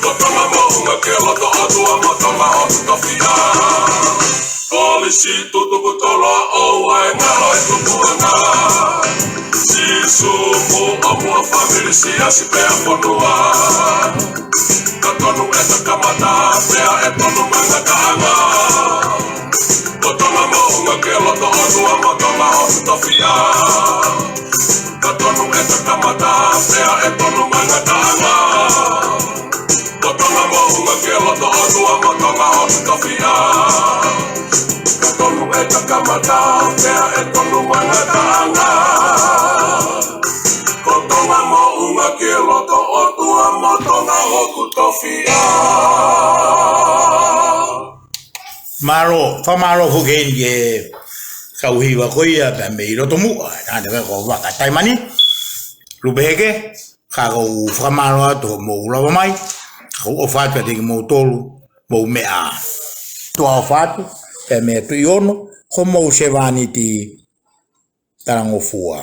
Ka tonga mo'unga ke loto atua mo tonga o tutawhia Polisi tutuku tola o ai ngalo e tukuanga Sisu mu o mua whamiri siasi pea whanua Ka tonu e ka kamata pea e tonu mangatanga Ka tonga mo'unga ke loto atua mo tonga o tutawhia Ka tonu e ka kamata pea e tonu mangatanga Hunga ke loto o tua mo tonga o tofia. Ka tonu e takamata, pea e tonu maninia'ia. Ko tonga mo hunga ke loto o tua mo tonga o tofia. Maro, famaro hogen ye kauhiwa koia pe me roto mua, ane ko waka taimani. Lubeke, kako famaro to mo lava mai. Ko o fatu te mo tolu, mo mea. To o fatu, pe me tu iono, ko mo sevani ti tarangofua.